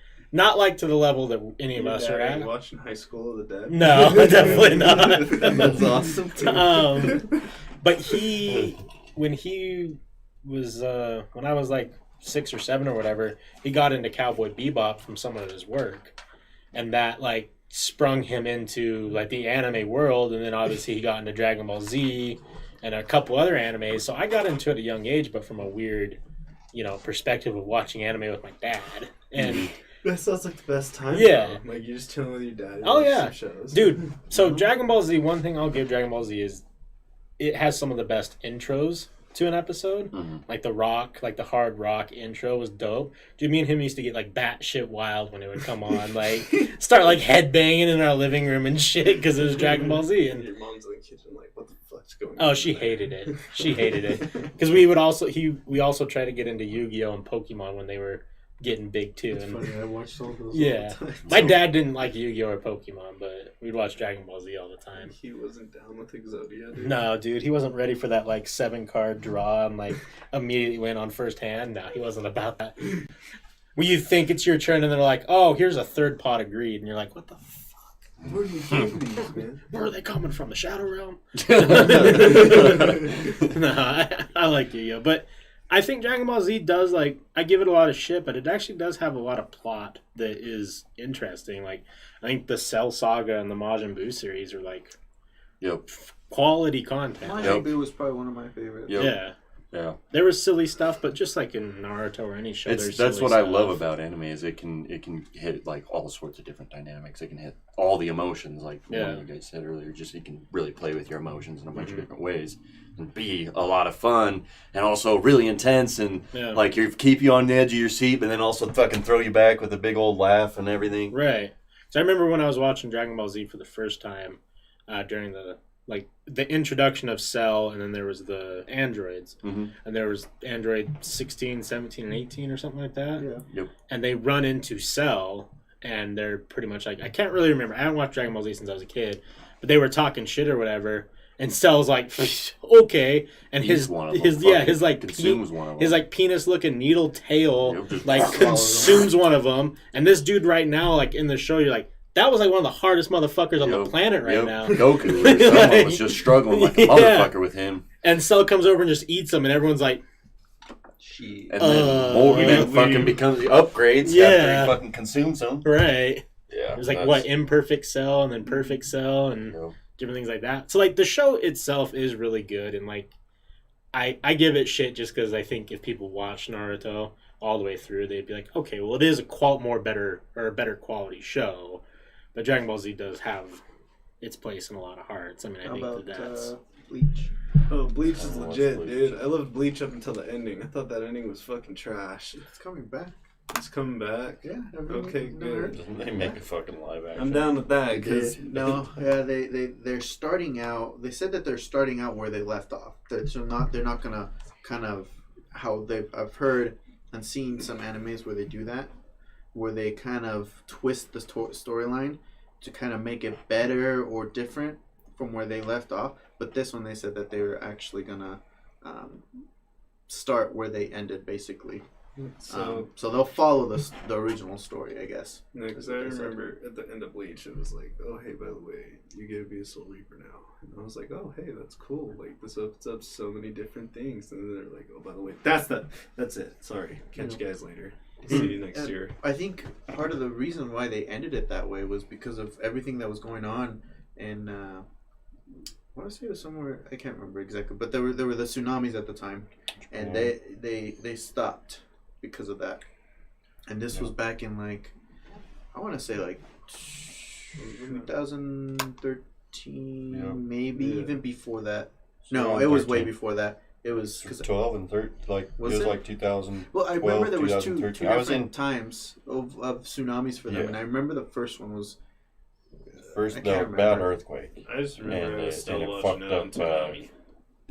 to the level that any of Your us dad are ain't at. watching High School of the Dead? No, definitely not. That's awesome. Too. But when he was when I was like 6 or 7 or whatever, he got into Cowboy Bebop from someone at his work, and that like sprung him into like the anime world, and then obviously he got into Dragon Ball Z and a couple other animes. So I got into it at a young age, but from a weird, perspective of watching anime with my dad. And That sounds like the best time. Yeah. though. Like you're just chilling with your dad. and Oh, watching yeah. some shows. dude, so Dragon Ball Z, one thing I'll give Dragon Ball Z is it has some of the best intros to an episode. Mhm. Like the rock, like the hard rock intro was dope. Dude, me and him used to get like batshit wild when it would come on. Like start like headbanging in our living room and shit because it was Dragon Ball Z. And your mom's in the kitchen like, what the fuck's going on? oh, she hated it. She hated it because we also tried to get into Yu-Gi-Oh and Pokemon when they were getting big too. It's And funny, I watched all those Yeah. all the time. my dad didn't like Yu-Gi-Oh or Pokemon, but we'd watch Dragon Ball Z all the time. He wasn't down with Exodia, dude. No, dude, he wasn't ready for that like 7-card draw and like immediately went on first hand. No, he wasn't about that. When you think it's your turn and they're like, "Oh, here's a third pot of greed," and you're like, "What the fuck? Where are you getting these, man? Where are they coming from? The Shadow Realm?" No, I like Yu-Gi-Oh, but I think Dragon Ball Z does like I give it a lot of shit, but it actually does have a lot of plot that is interesting. Like I think the Cell Saga and the Majin Buu series are like Yep. quality content. Majin Buu was probably one of my favorites. Yep. Yeah. Yeah. There was silly stuff, but just like in Naruto or any show, there's That's silly what I stuff. love about anime is it can hit like all sorts of different dynamics. It can hit all the emotions, like one Yeah. of you guys said earlier. Just it can really play with your emotions in a bunch Mhm. of different ways and be a lot of fun and also really intense and Yeah. like keep you on the edge of your seat, but then also fucking throw you back with a big old laugh and everything. Right. So I remember when I was watching Dragon Ball Z for the first time during the introduction of Cell, and then there was the androids, Mm-hmm. and there was Android 16, 17, and 18 or something like that. Yeah. Yep. And they run into Cell, and they're pretty much like, I can't really remember. I haven't watched Dragon Ball Z since I was a kid, but they were talking shit or whatever. And Cell's like, okay, and He's his one of them. his Consumes one of them. his like penis looking needle tail Yep, just like consumes one of them. And this dude right now, like in the show, you're like, that was like one of the hardest motherfuckers on the planet right now. Goku or someone was just struggling like a motherfucker with him. And Cell comes over and just eats him, and everyone's like, Shit. And then more fucking becomes the upgrades after he fucking consumes them. right. Yeah. There's like what, imperfect Cell and then perfect Cell and different things like that. So like the show itself is really good, and like I give it shit just because I think if people watch Naruto all the way through, they'd be like, okay, well it is a better quality show, but Dragon Ball Z does have its place in a lot of hearts. I mean, I How think about that's Bleach? Oh, Bleach is I legit, watched dude. Bleach. I loved Bleach up until the ending. I thought that ending was fucking trash. It's coming back. It's coming back. Yeah. Okay, good. Doesn't they make a fucking live action? I'm down with that because No, yeah, they're starting out. They said that they're starting out where they left off. They're not gonna kind of how I've heard and seen some animes where they do that, where they kind of twist the storyline to kind of make it better or different from where they left off. But this one, they said that they were actually gonna start where they ended, basically. So they'll follow the original story, I guess. because I remember at the end of Bleach, it was like, oh, hey, by the way, you get to be a Soul Reaper now. And I was like, oh, hey, that's cool. Like, this opens up so many different things. And then they're like, oh, by the way, that's it. Sorry. Catch you guys later. See you next year. I think part of the reason why they ended it that way was because of everything that was going on in I want to say it was somewhere, I can't remember exactly, but there were the tsunamis at the time, and they stopped because of that. And this was back in like, I want to say like 2013, maybe even before that. No, it was way before that. It was because 12 and 13, like Was it was it? like 2000. well, I remember there was two 2013. I was in different times of tsunamis for them, and I remember the first one was first I the can't bad remember. earthquake, I just remember I was still and it watching fucked it on up. Tsunami.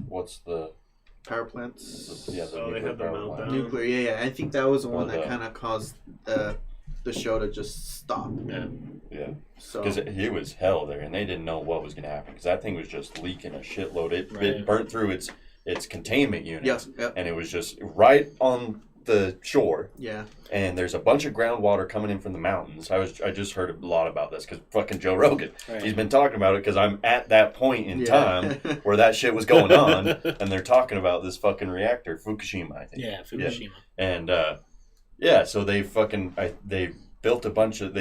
What's the power plants. the Oh, they nuclear had the power meltdown. plant. Nuclear, yeah. I think that was the one Or that the- kind of caused the show to just stop. Yeah, So because it was hell there, and they didn't know what was going to happen because that thing was just leaking a shitload. It Right. burnt through its containment unit, yep, and it was just right on the shore. yeah. And there's a bunch of groundwater coming in from the mountains. I just heard a lot about this because fucking Joe Rogan, Right. he's been talking about it because I'm at that point in Yeah. time where that shit was going on, and they're talking about this fucking reactor, Fukushima, I think. Yeah, Fukushima. And so they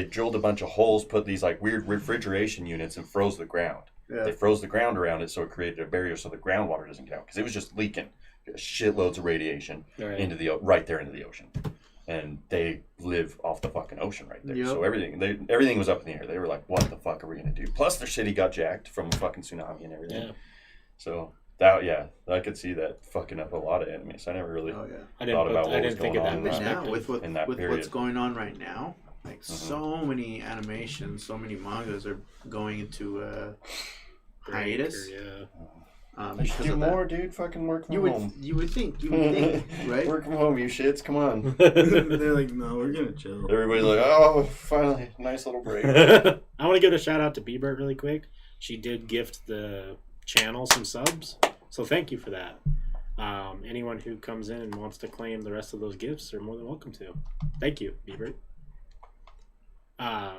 drilled a bunch of holes, put these like weird refrigeration units, and froze the ground. Yeah. They froze the ground around it, so it created a barrier so the groundwater doesn't get out because it was just leaking shitloads of radiation Right. into the ocean, and they live off the fucking ocean right there. Yep. So everything was up in the air. They were like, "What the fuck are we gonna do?" Plus, their city got jacked from a fucking tsunami and everything. Yeah. So I could see that fucking up a lot of animes. I never really Oh yeah. I thought about what I was didn't think going of that on Even now, perspective. with in that what's period. going on right now, like so many animations, so many mangas are going into hiatus. Yeah. They should Because do of that. more, dude. Fucking work from You home. would think, right? Work from home, you shits. Come on. They're like, no, we're gonna chill. Everybody's like, oh, finally, nice little break. I want to give a shout out to Bieber really quick. She did gift the channel some subs, so thank you for that. Anyone who comes in and wants to claim the rest of those gifts are more than welcome to. Thank you, Bieber. I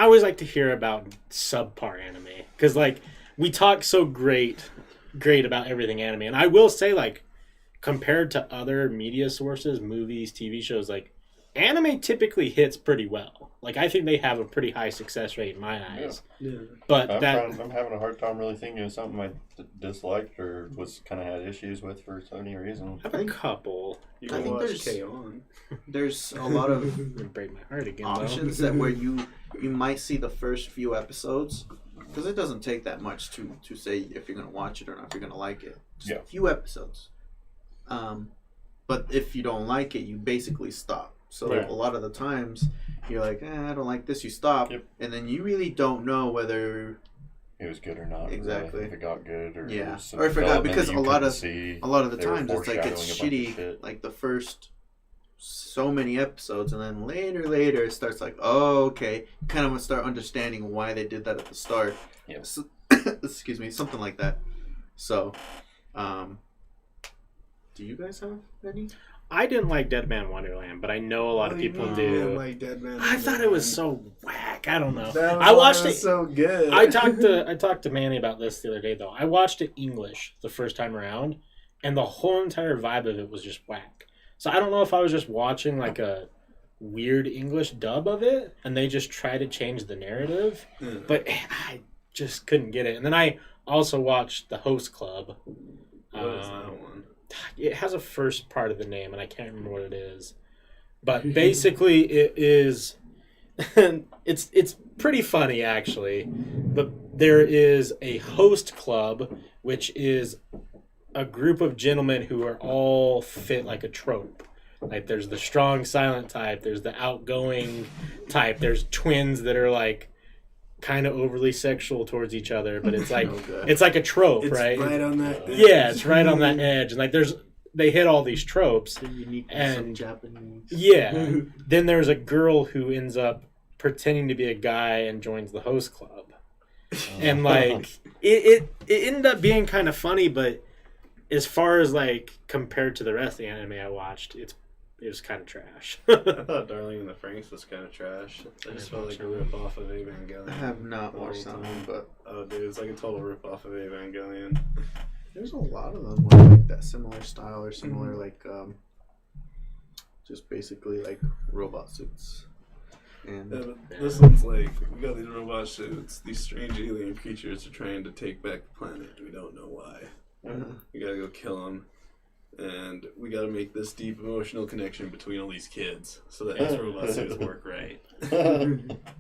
always like to hear about subpar anime because, like, we talk so great about everything anime, and I will say, like, compared to other media sources, movies, TV shows, like, anime typically hits pretty well. Like, I think they have a pretty high success rate in my eyes. Yeah. But I'm that having a hard time really thinking of something I disliked or was kind of had issues with for any reason. I have a couple. You I can think watch there's- K-On! There's a lot of Would break my heart again. options that where you might see the first few episodes, because it doesn't take that much to say if you're gonna watch it or not, if you're gonna like it. Just a few episodes. But if you don't like it, you basically stop. So Right. a lot of the times you're like, I don't like this. You stop, and then you really don't know whether It was good or not. Exactly. If it got good or Yeah. it was some Or if it got- development because that a you lot couldn't of- see. a lot of the They were times it's like it's foreshadowing a bunch of shitty, shit. like the first so many episodes, and then later it starts like, oh, okay, kind of start understanding why they did that at the start. Yep. So, Excuse me, something like that. So, do you guys have any? I didn't like Dead Man Wonderland, but I know a lot of people do. Like Dead Man. I thought it was so whack. I don't know. That I watched it. so good. I talked to Manny about this the other day though. I watched it English the first time around, and the whole entire vibe of it was just whack. So I don't know if I was just watching like a weird English dub of it, and they just tried to change the narrative, but I just couldn't get it. And then I also watched The Host Club. What is that one? It has a first part of the name, and I can't remember what it is. But basically, it is. it's pretty funny actually. But there is a host club, which is a group of gentlemen who are all fit like a trope. Like there's the strong, silent type. There's the outgoing type. There's twins that are like kind of overly sexual towards each other, but it's like it's like a trope, It's right? right on that edge. Yeah, it's right on that edge, and like they hit all these tropes. The uniqueness And- of Japanese. Yeah. Then there's a girl who ends up pretending to be a guy and joins the host club, and like it ended up being kind of funny, but as far as like compared to the rest of the anime I watched, it was kind of trash. I thought Darling in the Franxx was kind of trash. I just felt like a rip off of Evangelion. I have not watched that one, but Oh, dude, it's like a total rip off of Evangelion. there's a lot of them with like that similar style or similar like just basically like robot suits. And Yeah, but this one's like, we got these robot suits. These strange alien creatures are trying to take back the planet. We don't know why. We gotta go kill them. And we gotta make this deep emotional connection between all these kids so that these robot suits work right.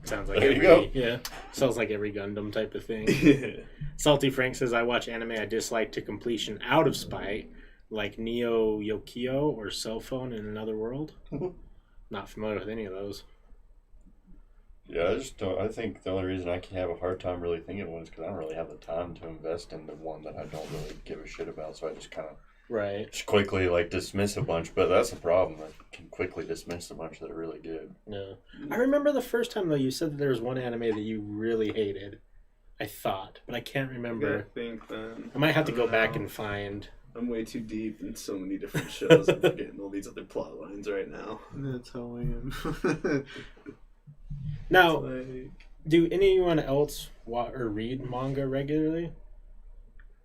Sounds like There you go. Yeah, sounds like every Gundam type of thing. Yeah. Salty Frank says, I watch anime I dislike to completion out of spite, like Neo Yokio or Cell Phone in Another World. Not familiar with any of those. Yeah, I just don't. I think the only reason I can have a hard time really thinking of one is because I don't really have the time to invest in the one that I don't really give a shit about. So I just kind of Right. just quickly like dismiss a bunch. But that's the problem. I can quickly dismiss a bunch that are really good. No. I remember the first time, though, you said that there was one anime that you really hated. I thought, but I can't I remember. think then. I might have to go don't back know. and find. I'm way too deep in so many different shows. I'm forgetting all these other plot lines right now. that's how I am. Now, Like, do anyone else or read manga regularly?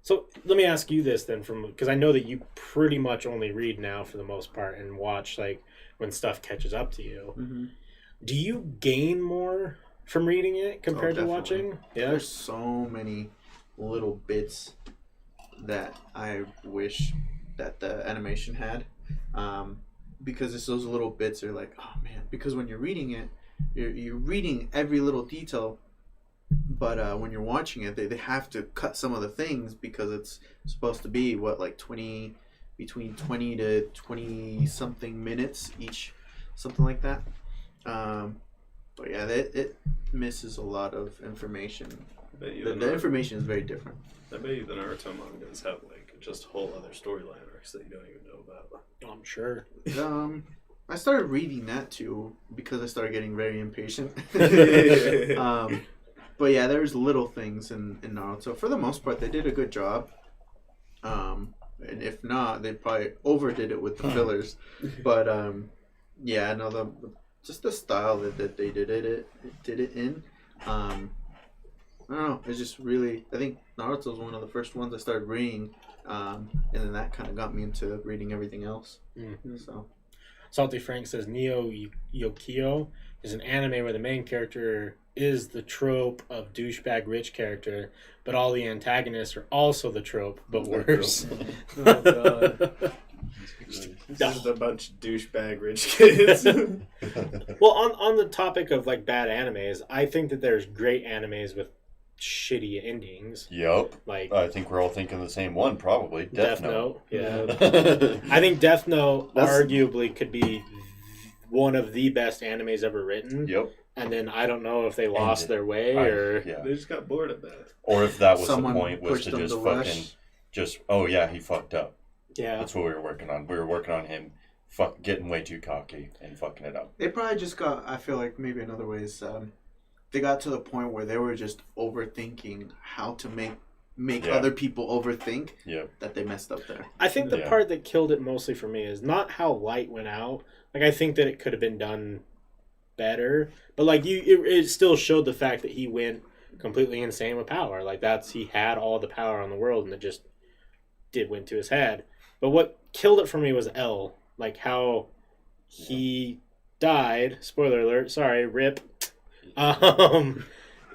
So let me ask you this then, because I know that you pretty much only read now for the most part and watch like when stuff catches up to you. Mm-hmm. Do you gain more from reading it compared to definitely. watching? Yeah. There's so many little bits that I wish that the animation had, because it's those little bits are like, oh man, because when you're reading it, you're reading every little detail, but when you're watching it, they have to cut some of the things because it's supposed to be like between 20 to 20 something minutes each, something like that. But yeah, it misses a lot of information. I bet you The information is very different. I bet you the Naruto mangas have like just whole other storyline arcs that you don't even know about. I'm sure. I started reading that too because I started getting very impatient. But yeah, there's little things in Naruto. For the most part, they did a good job. And if not, they probably overdid it with the fillers. But yeah, no, just the style that they did it in. I don't know. It's just really. I think Naruto was one of the first ones I started reading, and then that kind of got me into reading everything else. So. Salty Frank says Neo Yokio is an anime where the main character is the trope of douchebag rich character, but all the antagonists are also the trope, but worse. Oh god. It's just a bunch of douchebag rich kids. Well, on the topic of like bad animes, I think that there's great animes with shitty endings. Yup. Like I think we're all thinking the same one, probably. Death Note. Yeah. I think Death Note arguably could be one of the best animes ever written. Yep. And then I don't know if they lost their way or Yeah. They just got bored of that. Or if that was Someone the point, was pushed to them just to fucking rush. oh yeah, he fucked up. yeah. That's what we were working on. We were working on him getting way too cocky and fucking it up. They probably just got. I feel like maybe another way is they got to the point where they were just overthinking how to make Yeah. other people overthink Yeah. that they messed up there. I think the Yeah. part that killed it mostly for me is not how Light went out. Like, I think that it could have been done better, but like it still showed the fact that he went completely insane with power. Like, he had all the power in the world, and it just went to his head. But what killed it for me was L. Like, how he died. Spoiler alert. Sorry, rip.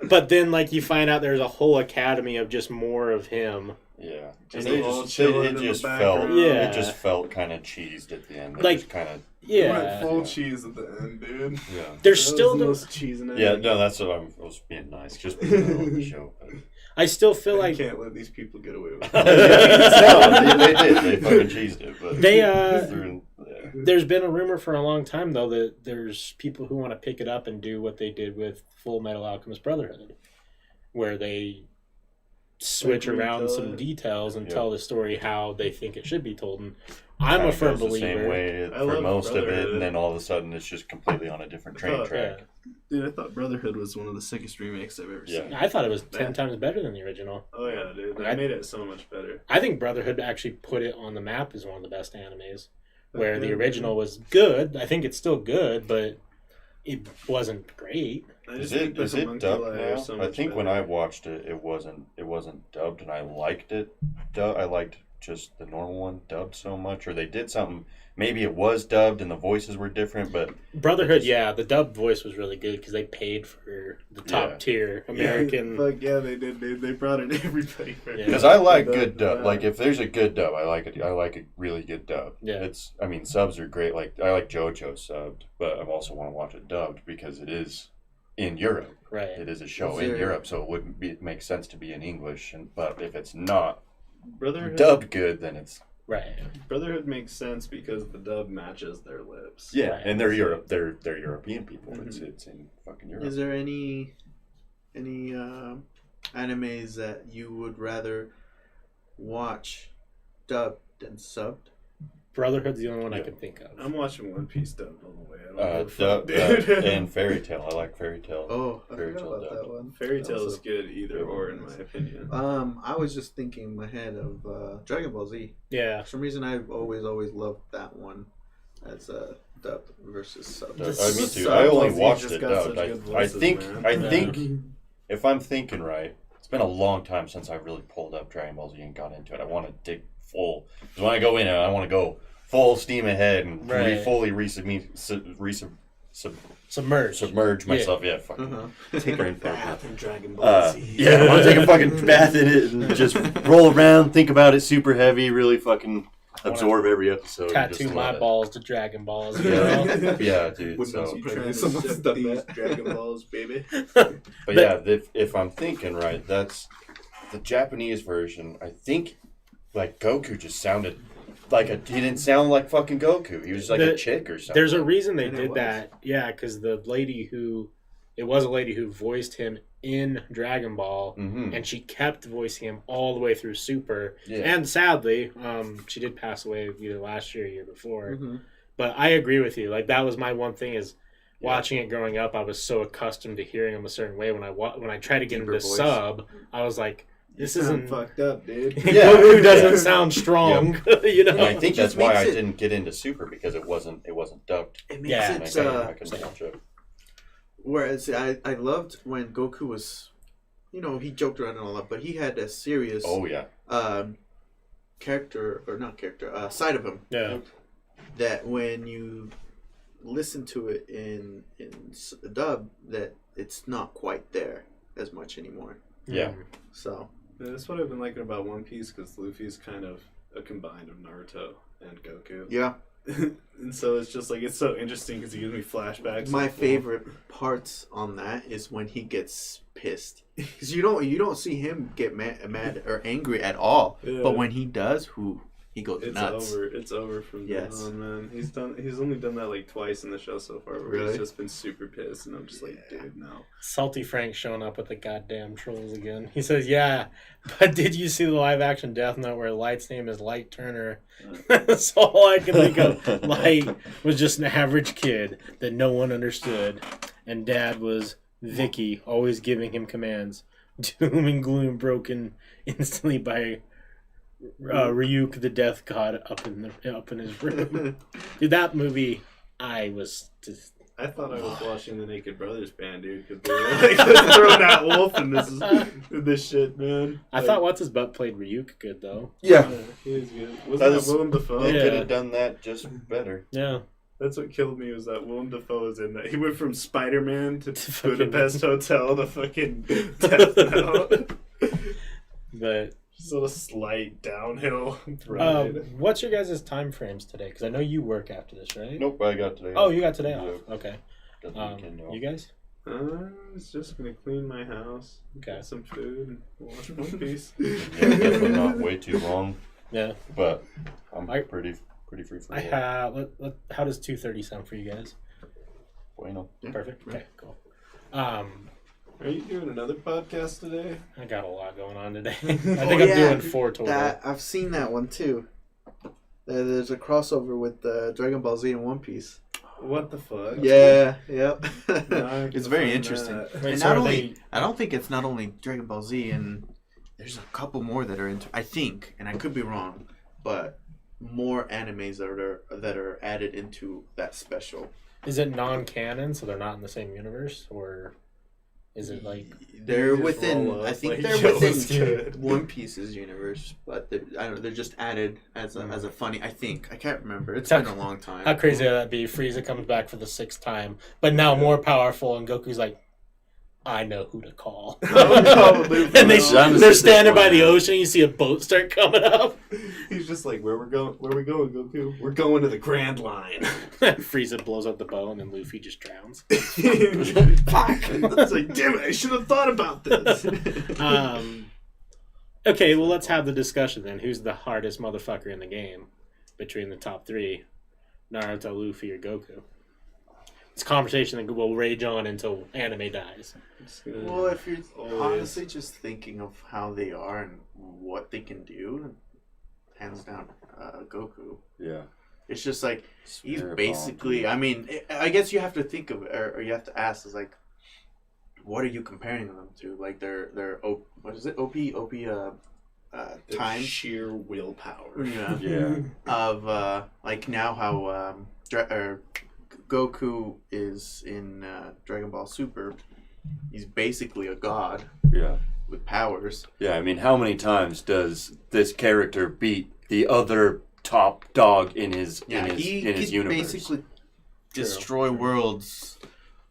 But then, like, you find out there's a whole academy of just more of him. Yeah. Just And all chilling in the just background. felt Yeah. It just felt kind of cheesed at the end. It Like, just kind of They went Yeah. full Yeah. cheese at the end, dude. yeah. There's That still was the the... most cheese in it. Yeah, no, that's what I was being nice. Just in the middle of the show. But... I still feel I like can't let these people get away with no, it. they did. They fucking cheesed it. But They, yeah. there's been a rumor for a long time, though, that there's people who want to pick it up and do what they did with Full Metal Alchemist Brotherhood, where they switch Like, around retell some it. details and Yeah. tell the story how they think it should be told. And I'm a Kinda firm goes the same believer. way I for love most of it, Brotherhood. and then all of a sudden it's just completely on a different train thought- track. Dude, I thought Brotherhood was one of the sickest remakes I've ever Yeah. seen. I thought it was 10 Man. times better than the original. Oh yeah, dude. They I- made it so much better. I think Brotherhood actually put it on the map as one of the best animes. Where Okay, the original was good. I think it's still good, but it wasn't great. I Is just it think that is the it Monkey dubbed Lie now? are so I much think when better. I watched it, it wasn't dubbed, and I liked it. I liked just the normal one dubbed so much, or they did something. Maybe it was dubbed and the voices were different, but Brotherhood, yeah, the dubbed voice was really good because they paid for the top Yeah. tier American. Fuck yeah, they did, dude. They brought in everybody. For Yeah. because I like the- good dub. the- Like if there's a good dub, I like it. I like a really good dub. Yeah. I mean, subs are great. Like I like JoJo subbed, but I also want to watch it dubbed because it is in Europe. Right. It is a show Is in there- Europe, so it wouldn't make sense to be in English. But if it's not Brotherhood. dubbed good, then it's Right. Brotherhood makes sense because the dub matches their lips. yeah. Right. And they're Europe. They're European people. Mhm. It's in fucking Europe. Is there any animes that you would rather watch dubbed than subbed? Brotherhood's the only one I Yeah. can think of. I'm watching One Piece dubbed all the way. I don't give a fuck, Dub, dude. and Fairy Tale. I like Fairy Tale. Oh, I Fairy forgot Tale about dubbed. that one. Fairy That Tale was is good either or, in my opinion. I was just thinking in my head of Dragon Ball Z. Yeah. For some reason, I've always loved that one as a dubbed versus subbed. Me Just too. Sub I only Ball's watched just it got dubbed. such good I voices, think man. I Yeah. think if I'm thinking right, it's been a long time since I really pulled up Dragon Ball Z and got into it. I want to dig full because when I go in it, I want to go full steam ahead and Right. fully Submerged. submerge myself. Yeah, fucking. Uh-huh. Take a Brain bath in Dragon Ball Z. Yeah, I want to take a fucking bath in it and just roll around, think about it super heavy, really fucking absorb every episode. and just Tattoo my love it. balls to Dragon Balls. You know? Yeah, yeah, dude. Wouldn't So, also You Trying trying to someone's sip done these that. Dragon Balls, baby? but yeah, if I'm thinking right, that's the Japanese version. I think like Goku just sounded like he didn't sound like fucking Goku. He was like a chick or something. There's a reason they And it did was. that. Yeah, because it was a lady who voiced him in Dragon Ball, Mm-hmm. and she kept voicing him all the way through Super. Yeah. And sadly, she did pass away either last year or year before. Mm-hmm. But I agree with you. Like, that was my one thing is watching it growing up. I was so accustomed to hearing him a certain way. When I tried to get Deeper into voice. sub, I was like, this You sound isn't fucked up, dude. Yeah. Goku doesn't sound strong. You know. And I think that's Just why makes I it- didn't get into Super because it wasn't dubbed. It makes Yeah. And it. I couldn't watch it. Whereas I loved when Goku was, he joked around and all that, but he had a serious Oh yeah, side of him Yeah. that when you listen to it in dub, that it's not quite there as much anymore. Yeah. So Yeah, that's what I've been liking about One Piece, because Luffy's kind of a combined of Naruto and Goku. yeah, And so it's just like, it's so interesting because he gives me flashbacks. my of- favorite parts on that is when he gets pissed, because you don't see him get mad or angry at all, Yeah. but when he does, he goes It's nuts. over. It's over from Yes. then on, man. He's only done that like twice in the show so far, where Really? he's just been super pissed, and I'm just like, Yeah. dude, no. Salty Frank showing up with the goddamn trolls again. He says, "Yeah, but did you see the live action Death Note where Light's name is Light Turner?" That's all I can think of. Light was just an average kid that no one understood, and Dad was Vicky, always giving him commands. Doom and gloom broken instantly by Ryuk, the death god, up in his room. Dude, that movie, I was just... I thought I was watching the Naked Brothers band, dude, because they were like throwing that wolf in this shit, man. I thought What's His Butt played Ryuk good, though. Yeah. He was good. Wasn't that Willem Dafoe? They Yeah. could have done that just better. Yeah. That's what killed me, was that Willem Dafoe was in that. He went from Spider-Man to Fucking- Budapest Hotel to fucking Death Note. But Just a little slight downhill ride. what's your guys' time frames today? Because I know you work after this, right? Nope, I got today. Oh, you got today Yeah. off. Okay. Got the weekend off. You guys? I was just gonna clean my house, Okay. get some food, and watch One Piece. Yeah, definitely not way too long, Yeah. but I'm I- pretty free for I it. have. How does 2:30 sound for you guys? Bueno. Yeah. Perfect. Okay. Cool. Are you doing another podcast today? I got a lot going on today. I Oh, think I'm yeah. doing 4 total. That I've seen that one too. There's a crossover with Dragon Ball Z and One Piece. What the fuck? Yeah, yep. Now I have It's to very find interesting. that. Wait, And so not are only, they- I don't think it's not only Dragon Ball Z, and there's a couple more that are into. I think, and I could be wrong, but more animes that are added into that special. Is it non-canon, so they're not in the same universe, or is it like? They're just within. roll up I think like they're Joe's within kid. One Piece's universe, but I don't know. They're just added as a funny. I think I can't remember. It's been a long time. How crazy would that be? Frieza comes back for the 6th time, but now more powerful, and Goku's like, I know who to call. Probably And they're Honestly, standing by the yeah. ocean. You see a boat start coming up. He's just like, where we going, Goku? We're going to the Grand Line. Frieza blows up the bow, and then Luffy just drowns. Fuck! It's like, damn it! I should have thought about this. Okay, well, let's have the discussion then. Who's the hardest motherfucker in the game between the top 3? Naruto, Luffy, or Goku? It's a conversation that will rage on until anime dies. Well, if you're Always. honestly just thinking of how they are and what they can do, hands down, Goku. Yeah. It's just like he's Spirit basically. bomb. I mean, I guess you have to think of, or you have to ask, is like, what are you comparing them to? Like their what is it? OP time sheer willpower. yeah. Yeah. Of like now how Goku is in Dragon Ball Super. He's basically a god Yeah. with powers. Yeah, I mean, how many times does this character beat the other top dog in his Yeah, in his he in his could universe? basically destroy worlds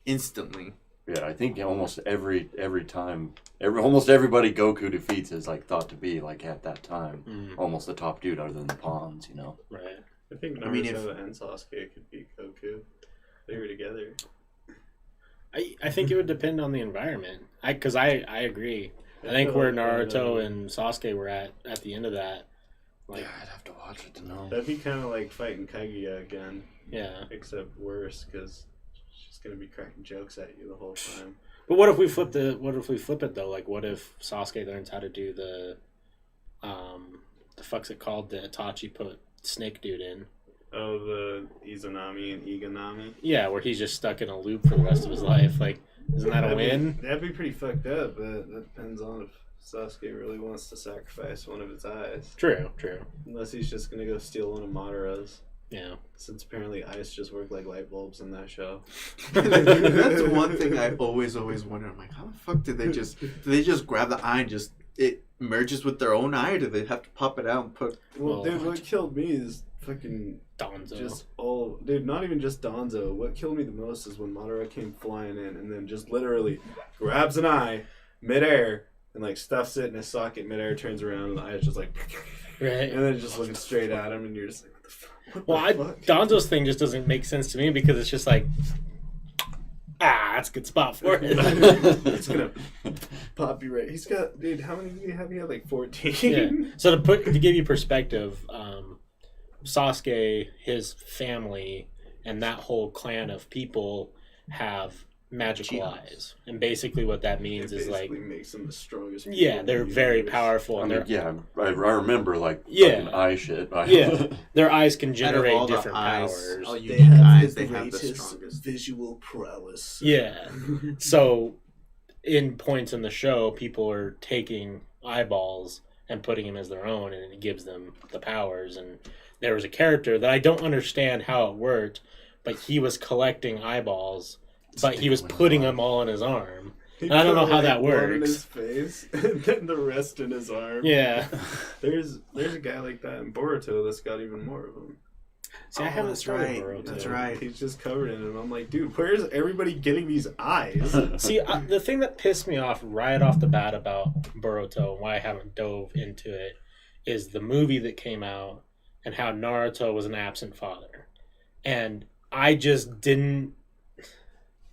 instantly. Yeah, I think almost every time, almost everybody Goku defeats is like thought to be like at that time almost the top dude other than the pawns, you know. Right. I think Naruto I mean, and Sasuke could beat Goku. They were together. I think it would depend on the environment. Because I agree. I think where Naruto and Sasuke were at the end of that, like, Yeah, I'd have to watch it to know. That'd be kind of like fighting Kaguya again, yeah. except worse because she's gonna be cracking jokes at you the whole time. But what if we flip it though? Like, what if Sasuke learns how to do the fuck's it called? The Itachi put Snake Dude in. Oh, the Izanami and Iganami. Yeah, where he's just stuck in a loop for the rest of his life. Like, isn't that a win? That'd be pretty fucked up, but that depends on if Sasuke really wants to sacrifice one of his eyes. True. Unless he's just gonna go steal one of Madara's. Yeah. Since apparently eyes just work like light bulbs in that show. That's one thing I always wonder. I'm like, how the fuck did they just grab the eye and just it merges with their own eye, or do they have to pop it out and put? Well, dude, what killed me is fucking Donzo. dude, not even just Donzo. What killed me the most is when Madara came flying in and then just literally grabs an eye midair and like stuffs it in his socket midair, turns around and the eye is just like, Right. and then it's just looking straight at him and you're just like, what the fuck? Well, Donzo's thing just doesn't make sense to me because it's just like, that's a good spot for it. It's gonna pop you right. He's got, dude, how many do you have? He had like 14. Yeah. So to give you perspective, Sasuke, his family, and that whole clan of people have magical Chi-Homs. eyes, and basically what that means It is like, basically makes them the strongest. yeah, people they're in the very universe. powerful, I and mean, their I remember like Yeah. fucking eye shit. yeah, their eyes can Out of generate all the different eyes, powers. all They unique have eyes, the they have the greatest strongest. visual prowess. Yeah. So, in points in the show, people are taking eyeballs and putting them as their own, and it gives them the powers. And there was a character that I don't understand how it worked, but he was collecting eyeballs, but he was putting them all in his arm. He I don't know put, how that one in works. his face, and then the rest in his arm. Yeah. There's a guy like that in Boruto that's got even more of them. See, I haven't that's started right. Boruto. That's right. He's just covered in them. I'm like, dude, where's everybody getting these eyes? See, the thing that pissed me off right off the bat about Boruto and why I haven't dove into it is the movie that came out and how Naruto was an absent father. And I just didn't...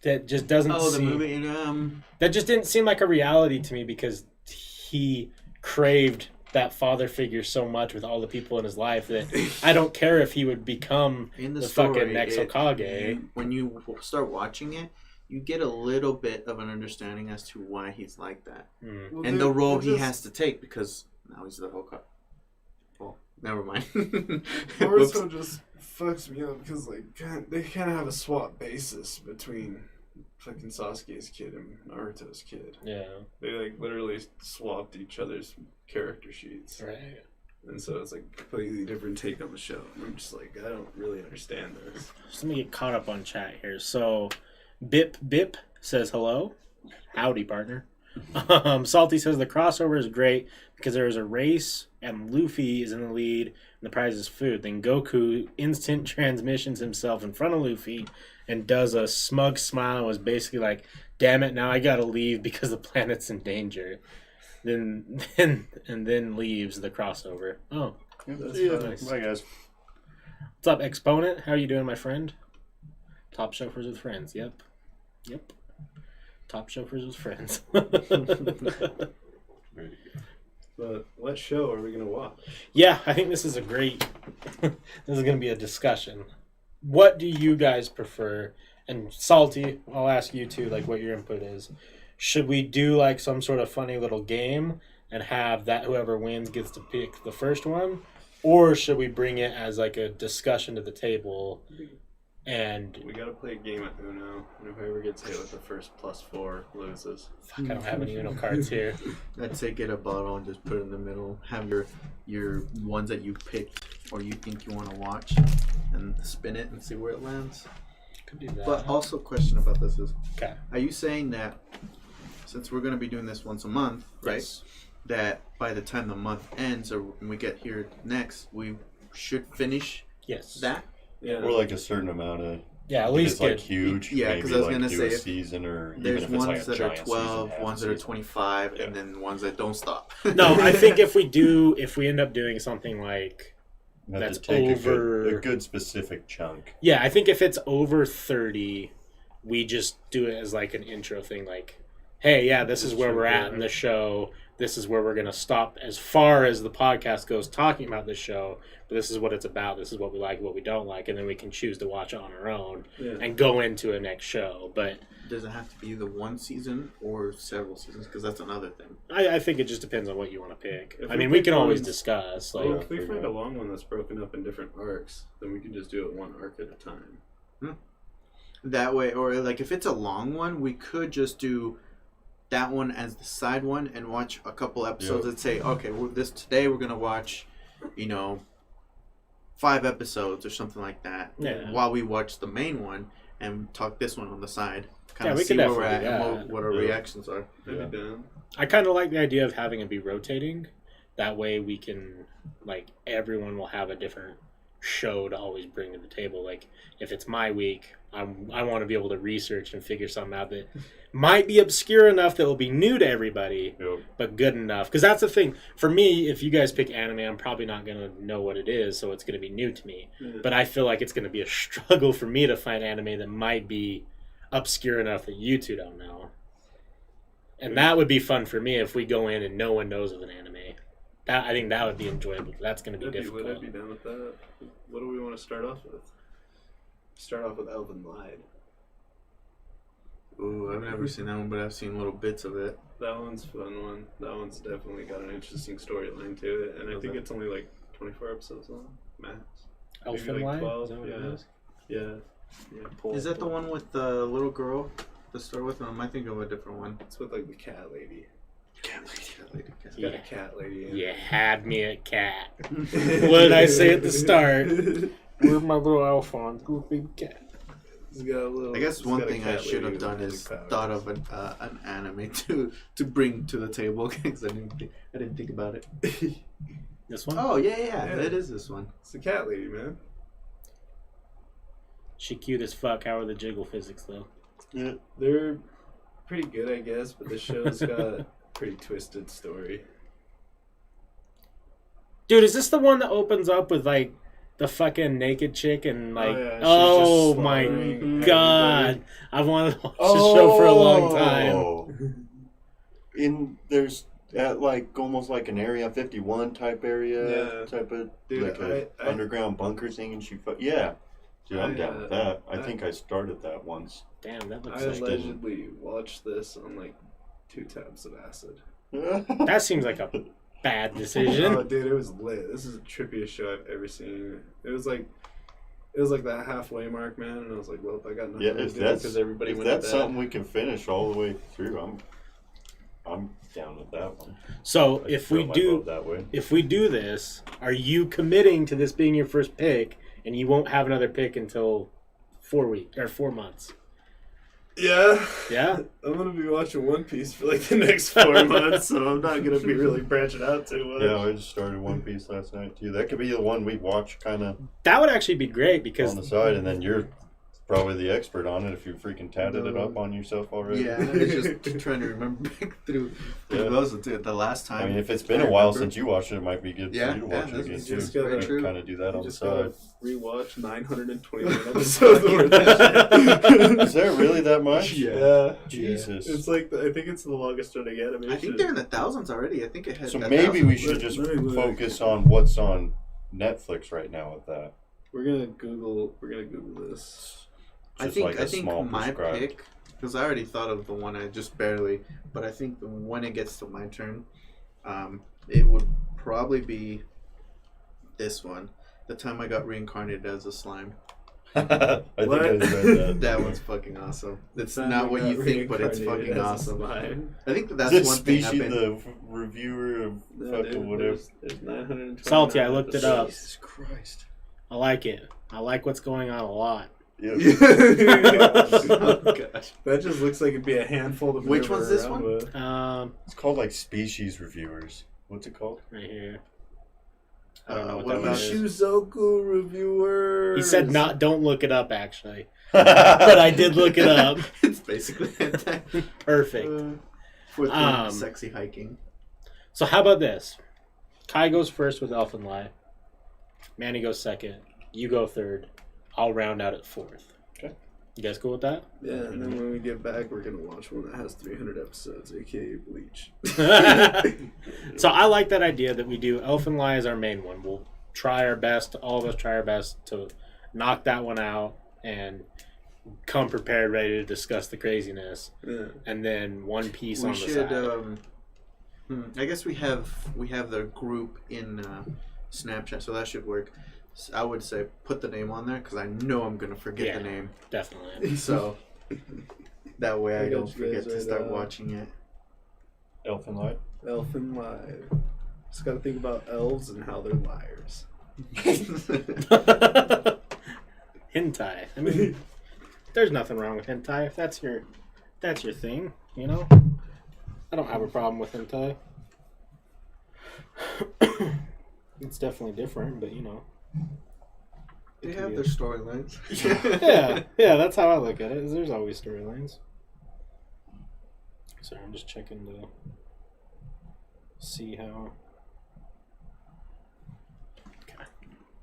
That just doesn't Oh, the seem... movie. That just didn't seem like a reality to me because he craved that father figure so much with all the people in his life that I don't care if he would become In the the story, fucking next Hokage. when you start watching it, you get a little bit of an understanding as to why he's like that. Mm. Well, And they're- the role they're he just- has to take because now he's the Hokage. Well, never mind. Boruto just fucks me up because like they kind of have a swap basis between fucking Sasuke's kid and Naruto's kid. Yeah, They like literally swapped each other's character sheets, right. and so it's like a completely different take on the show. And I'm just like, I don't really understand this. Just let me get caught up on chat here. So, Bip Bip says hello. Howdy, partner. Salty says the crossover is great because there is a race and Luffy is in the lead and the prize is food. Then Goku instant transmissions himself in front of Luffy and does a smug smile and was basically like, damn it, now I gotta leave because the planet's in danger. Then leaves the crossover. Oh, That's Yeah, fine. nice. bye guys. what's up, Exponent? How you doing, my friend? Top chauffeurs with friends. Yep. Top chauffeurs with friends. But what show are we gonna watch? Yeah, I think this is a great. This is going to be a discussion. What do you guys prefer? And Salty, I'll ask you too, like what your input is. Should we do like some sort of funny little game and have that whoever wins gets to pick the first one, or should we bring it as like a discussion to the table? And We gotta play a game at Uno, and whoever gets hit with the first +4 loses. fuck, I don't have any Uno cards here. I'd say get a bottle and just put it in the middle. Have your ones that you picked or you think you want to watch, and spin it and see where it lands. Could do that. But also, question about this is: okay. are you saying that since we're going to be doing this once a month, right? Yes. That by the time the month ends or when we get here next, we should finish Yes. that? Yeah. Or like a certain amount of. Yeah, at If least it's like get. huge. Yeah, maybe 'cause I was like gonna do say a if season or There's even if it's ones like a that are giant season, 12, half ones a that are season. 25, Yeah. and then ones that don't stop. No, I think if we end up doing something like, You have that's to take over- a good specific chunk. yeah, I think if it's over 30, we just do it as like an intro thing, like, hey, yeah, this is where we're at in the show. This is where we're going to stop as far as the podcast goes talking about this show. But this is what it's about. This is what we like, what we don't like. And then we can choose to watch it on our own Yeah. and go into a next show. But Does it have to be the one season or several seasons? Because that's another thing. I think it just depends on what you want to pick. If I we mean, we pick can always ones- discuss. Like, Well, if we find a long one that's broken up in different arcs, then we can just do it one arc at a time. That way, or like if it's a long one, we could just do that one as the side one and watch a couple episodes and say, okay, today we're gonna watch, 5 episodes or something like that. Yeah. While we watch the main one and talk this one on the side, kind Yeah, of we see could where we're at definitely do and that. what our Yeah. reactions are. I'd be down. I kind of like the idea of having it be rotating. That way we can, like, everyone will have a different show to always bring to the table. Like, if it's my week, I want to be able to research and figure something out that might be obscure enough that will be new to everybody, Yep. but good enough. Because that's the thing. For me, if you guys pick anime, I'm probably not going to know what it is, so it's going to be new to me. Yeah. But I feel like it's going to be a struggle for me to find anime that might be obscure enough that you two don't know. And that would be fun for me if we go in and no one knows of an anime. I think that would be enjoyable. That's going to be difficult. I'd be down with that. What do we want to start off with? Start off with Elven Lied. Ooh, I've never seen that one, but I've seen little bits of it. That one's a fun one. That one's definitely got an interesting storyline to it, and I think it's only like 24 episodes long, max. Maybe Elfin like Lion? 12. Is that what Yeah. it is? Yeah. Is that the one with the little girl? The story with them? I think of a different one. It's with like the cat lady. Cat lady. It's got a cat lady in You it. had me at cat. What did I say at the start? Where's my little elf on? Little big cat. It's got a little, I guess it's one got a thing I cat should lady have with done magic is powers. thought of an anime to bring to the table because I didn't think about it. This one? Oh yeah, Yeah. it is this one. It's the cat lady, man. She cute as fuck. How are the jiggle physics though? Yeah. They're pretty good, I guess, but the show's got a pretty twisted story. Dude, is this the one that opens up with like the fucking naked chick and like? yeah, she's Oh, just my slaughtering god! everybody. I've wanted to watch this show for a long time. Oh. There's at like almost like an Area 51 type area, Yeah. type of Dude, like a I- underground bunker thing, and yeah. Dude, I'm down with that. I I- think I started that once. Damn, that looks I like allegedly watched this on like 2 tabs of acid. that seems like a bad Oh, decision. dude, it was lit. This is the trippiest show I've ever seen. It was like that halfway mark, man, and I was like, well, I got nothing Yeah, to if do that's because everybody if went that's to bed. something we can finish all the way through, I'm down with that one. So I if feel we my do vote that way. if we do this, are you committing to this being your first pick, and you won't have another pick until 4 months? Yeah. Yeah. I'm gonna be watching One Piece for like the next 4 months, so I'm not gonna be really branching out too much. Yeah, I just started One Piece last night too. That could be the one we watch kind of That would actually be great because on the side, and then you're probably the expert on it if you freaking tatted it up on yourself already. Yeah, I was just trying to remember back through Yeah. those the last time. I mean, if it's been a while since you watched it, it might be good Yeah, for you to yeah, watch it that's again just too. gotta- very true. Kind of do that You on the just gotta side. rewatch 929 episodes worth of shit. Is there really that much? Yeah. Jesus. It's like I think it's the longest running animation. I think they're in the thousands already. I think it has. So that maybe 1,000. we should just Let me look. focus on what's on Netflix right now with that. We're gonna Google this. I Just think like a I think small my prescribed. pick, because I already thought of the one I just barely, but I think when it gets to my turn, it would probably be this one. The time I got reincarnated as a slime. I think What? I read that. That one's fucking awesome. It's Time not I what got you think, but it's reincarnated fucking as a awesome. slime. I think that's Is it one thing I've Species, been. the reviewer of No, fucking dude, whatever? There's 929 Salty, I looked it up. Jesus Christ. I like it. I like what's going on a lot. Yep. Oh, gosh. That just looks like it'd be a handful to Which maneuver one's this around one? with. It's called like Species Reviewers. What's it called? Right here. I don't know What what that about one is. Shuzoku reviewer. He said not. Don't look it up actually, but I did look it up. It's basically hentai. Perfect. With Um, sexy hiking. So how about this? Kai goes first with Elfin Lie. Manny goes second. You go third. I'll round out at fourth. Okay. You guys cool with that? Yeah, and then when we get back, we're gonna watch one that has 300 episodes, aka Bleach. So I like that idea that we do Elfin Lie as our main one. We'll try our best, all of us try our best to knock that one out and come prepared, ready to discuss the craziness. Yeah. And then One Piece We on the should. side. I guess we have the group in Snapchat, so that should work. I would say put the name on there because I know I'm gonna forget Yeah. the name. Definitely. So that way I I got don't you forget guys to right start now. watching it. Elfin Light. Elfin Live. Just gotta think about elves and how they're liars. Hentai. I mean, there's nothing wrong with hentai if that's your thing, you know? I don't have a problem with hentai. It's definitely different, but you know. They have their storylines. Yeah, that's how I look at it. Is there's always storylines. Sorry, I'm just checking to see how.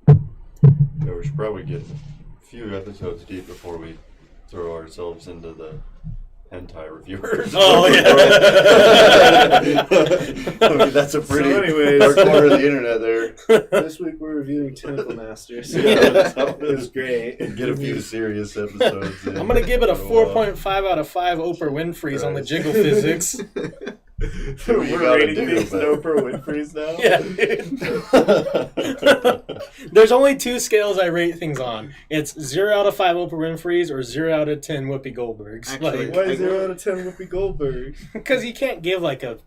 Yeah, we should probably get a few episodes deep before we throw ourselves into the hentai reviewers. Oh, yeah. I mean, that's a pretty So anyways, dark corner of the internet there. this week we're reviewing Tentacle Masters. Yeah. It was great. Get a few serious episodes in. I'm going to give it a for while. 4.5 out of 5 Oprah Winfrey's on the Jiggle Physics. So What you we're gotta rating do, things to but- Oprah Winfrey's now. Yeah. There's only 2 scales I rate things on. It's 0 out of 5 Oprah Winfrey's or 0 out of 10 Whoopi Goldberg's. Actually, Like, Why is 0 out of 10 Whoopi Goldberg? because you can't give like a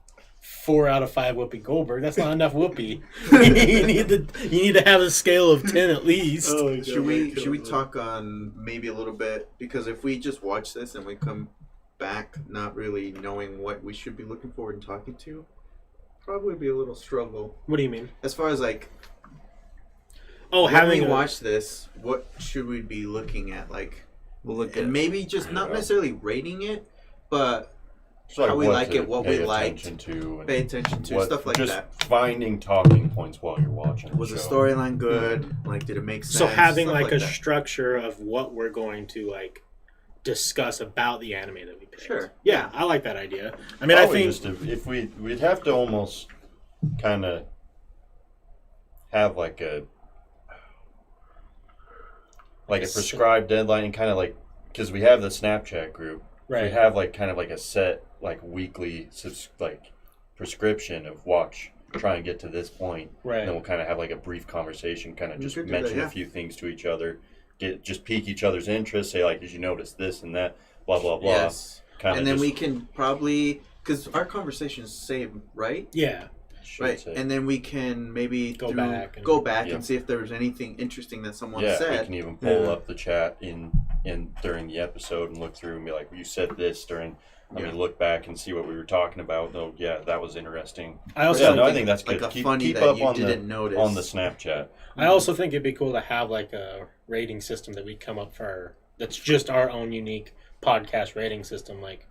4 out of 5 Whoopi Goldberg. That's not enough Whoopi. you need to have a scale of 10 at least. Oh, Should we talk on maybe a little bit, because if we just watch this and we come back not really knowing what we should be looking forward and talking to, probably be a little struggle. What do you mean? As far as like, Oh, when having we a- watch this, what should we be looking at? Like, We'll look and at maybe just not necessarily rating it, but It's like how we what like to it, what pay we liked, attention to, and pay attention to, what- stuff like just that. finding talking points while you're watching. Was the show. storyline good? Like, did it make sense? So having Stuff like a that. structure of what we're going to like discuss about the anime that we picked. Sure. Yeah, I like that idea. I mean, I Probably think just if we'd have to almost kind of have like a prescribed deadline, and kind of like, because we have the Snapchat group, we right. have like kind of like a set like weekly prescription of try and get to this point, Right. and then we'll kind of have like a brief conversation, kind of We just could do that, mention yeah. a few things to each other, just pique each other's interest, say like, did you notice this and that, blah blah blah. Yes. Kind And of then we can probably, because our conversations same, right? Yeah. Right. And then we can maybe Go through- back Yeah. and see if there was anything interesting that someone yeah, we said. can even pull Yeah. up the chat in during the episode and look through and be like, you said this during. Let me look back and see what we were talking about. Oh, yeah, that was interesting. I also Yeah, think, no, I think that's good. Like a keep funny keep that up you on didn't notice. on the Snapchat. I also think it'd be cool to have like a rating system that we come up for that's just our own unique podcast rating system, like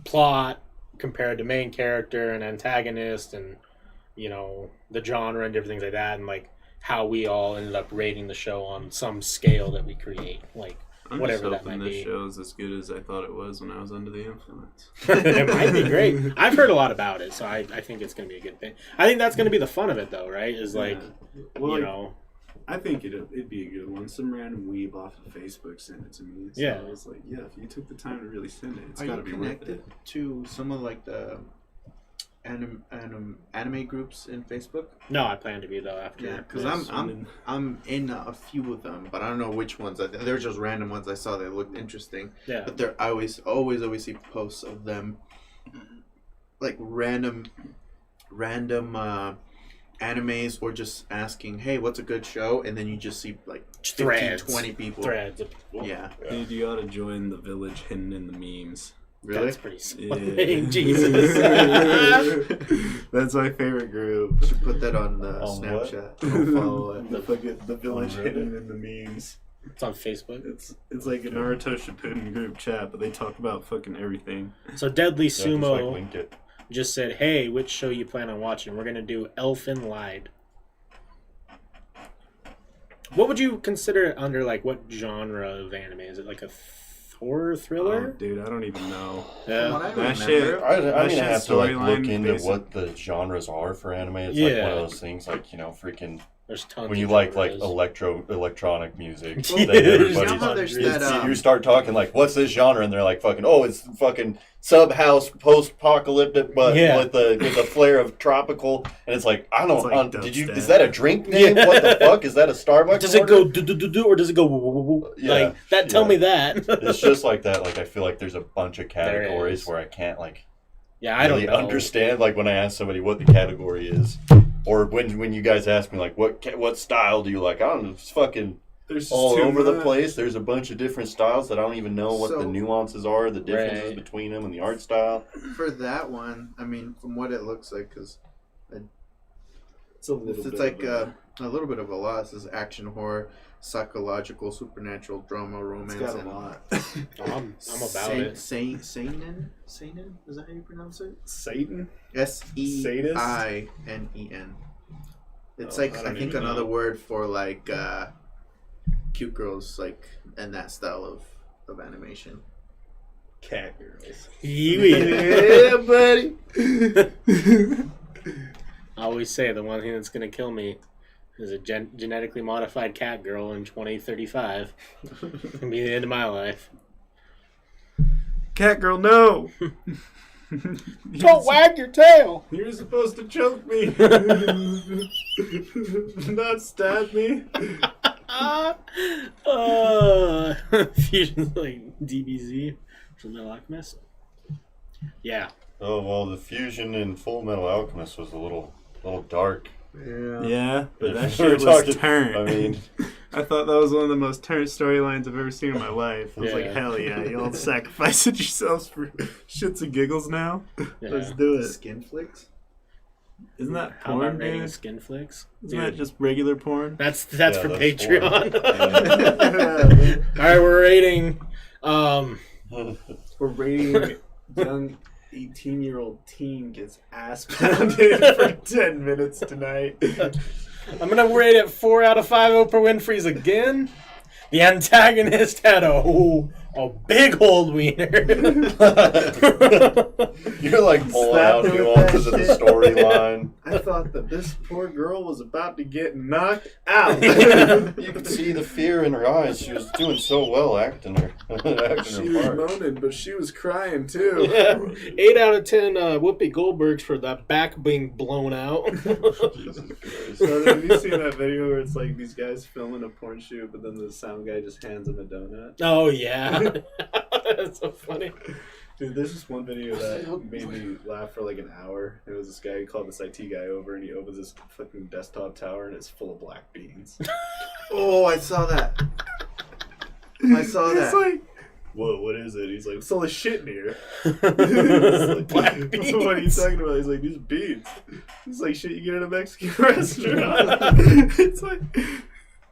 plot compared to main character and antagonist, and the genre and different things like that, and like how we all ended up rating the show on some scale that we create, like I'm whatever just that hoping might this be. show's as good as I thought it was when I was under the influence. It might be great. I've heard a lot about it, so I think it's going to be a good thing. I think that's going to be the fun of it, though, right? Is like, Yeah. Well, you like, know, I think it'd be a good one. Some random weeb off of Facebook sent it to me. So Yeah. I was like, yeah, if you took the time to really send it, it's Are got you to be worth connected it. to some of like the anime groups in Facebook? no, I plan to be though after. Yeah, because Yeah, I'm in a few of them, but I don't know which ones. They're just random ones I saw that looked interesting. Yeah. But I always see posts of them, like random animes, or just asking, hey, what's a good show? And then you just see like 15, Threads. 20 people. Threads. Yeah. Dude, you ought to join the village hidden in the memes. Really? That's pretty Yeah. slick. Jesus. That's my favorite group. Should put that on the On Snapchat. I'll follow it. The village Oh, really? hidden in the memes. It's on Facebook. It's like a Naruto Shippuden group chat, but they talk about fucking everything. So Deadly Yeah, just Sumo link it. just said, hey, which show you plan on watching? We're going to do Elfin Lied. What would you consider it under, like, what genre of anime? Is it like a horror Oh, thriller? dude, I don't even know. From what I That remember, shit- I'm That gonna shit's have to like look storyline into based. what the genres are for anime. It's like one Yeah. of those things, like freaking There's tons when you of like genres. electronic music. Yeah, then there's everybody's you know how there's it's- that, you start talking like, what's this genre? And they're like, fucking, oh, it's fucking sub house post apocalyptic, but Yeah. with a flair of tropical. And it's like, I don't. It's like did you? dubstep. Is that a drink name? Yeah. What the fuck is that? A Starbucks? Does it order? go do or does it go woo woo woo woo? Yeah, Like that? Tell yeah. me that. It's just like that. Like I feel like there's a bunch of There categories is. where I can't like Yeah, I don't really know. understand. Like when I ask somebody what the category is, or when you guys ask me like what style do you like? I don't know. It's fucking There's just all too over the much. place. There's a bunch of different styles that I don't even know what So- the nuances are, the differences Right. between them, and the art style. for that one, I mean, from what it looks like, because It's a little it's bit like of a little bit of a lot. This is action, horror, psychological, supernatural, drama, romance, it's got a and lot. I'm about it. Seinen? Is that how you pronounce it? Satan? Seinen. It's Oh, like I I don't think even another know. word for like cute girls, like, and that style of animation. Cat girls. Yeah. buddy. I always say the one thing that's going to kill me is a genetically modified cat girl in 2035. It's going to be the end of my life. Cat girl, no! Don't wag your tail! You're supposed to choke me. Not stab me. Fusion's like DBZ from Metal Alchemist. Yeah. Oh well, the fusion in Full Metal Alchemist was a little dark. Yeah, but that We're shit was talking- turnt. I mean, I thought that was one of the most turnt storylines I've ever seen in my life. I was like, Yeah. hell yeah, you all sacrificing yourselves for shits and giggles now? Yeah. Let's do it. Skin flicks. Isn't that How about porn, rating dude? skin flicks? Isn't that just regular porn? That's for that's Patreon. porn. All right, we're rating. We're rating young 18-year-old teen gets ass pounded for 10 minutes tonight. I'm gonna rate it 4 out of 5 Oprah Winfrey's again. The antagonist had a big old wiener. You're like pulling Slap out her with nuances that of the shit. storyline. I thought that this poor girl was about to get knocked out. You could see the fear in her eyes. She was doing so well acting her She was part. moaning, but she was crying too. Yeah, 8 out of 10 Whoopi Goldbergs for that back being blown out. Jesus Christ. So have you seen that video where it's like these guys filming a porn shoot, but then the sound guy just hands them a donut? Oh yeah, that's so funny. Dude, there's this one video that made me laugh for like an hour. It was this guy who called this IT guy over, and he opens this fucking desktop tower, and it's full of black beans. Oh, I saw that. I saw It's that. like, whoa, what is it? He's like, it's all this shit in here. Black What are you beans. talking about? He's like, these beans. It's like shit you get at a Mexican restaurant. It's like,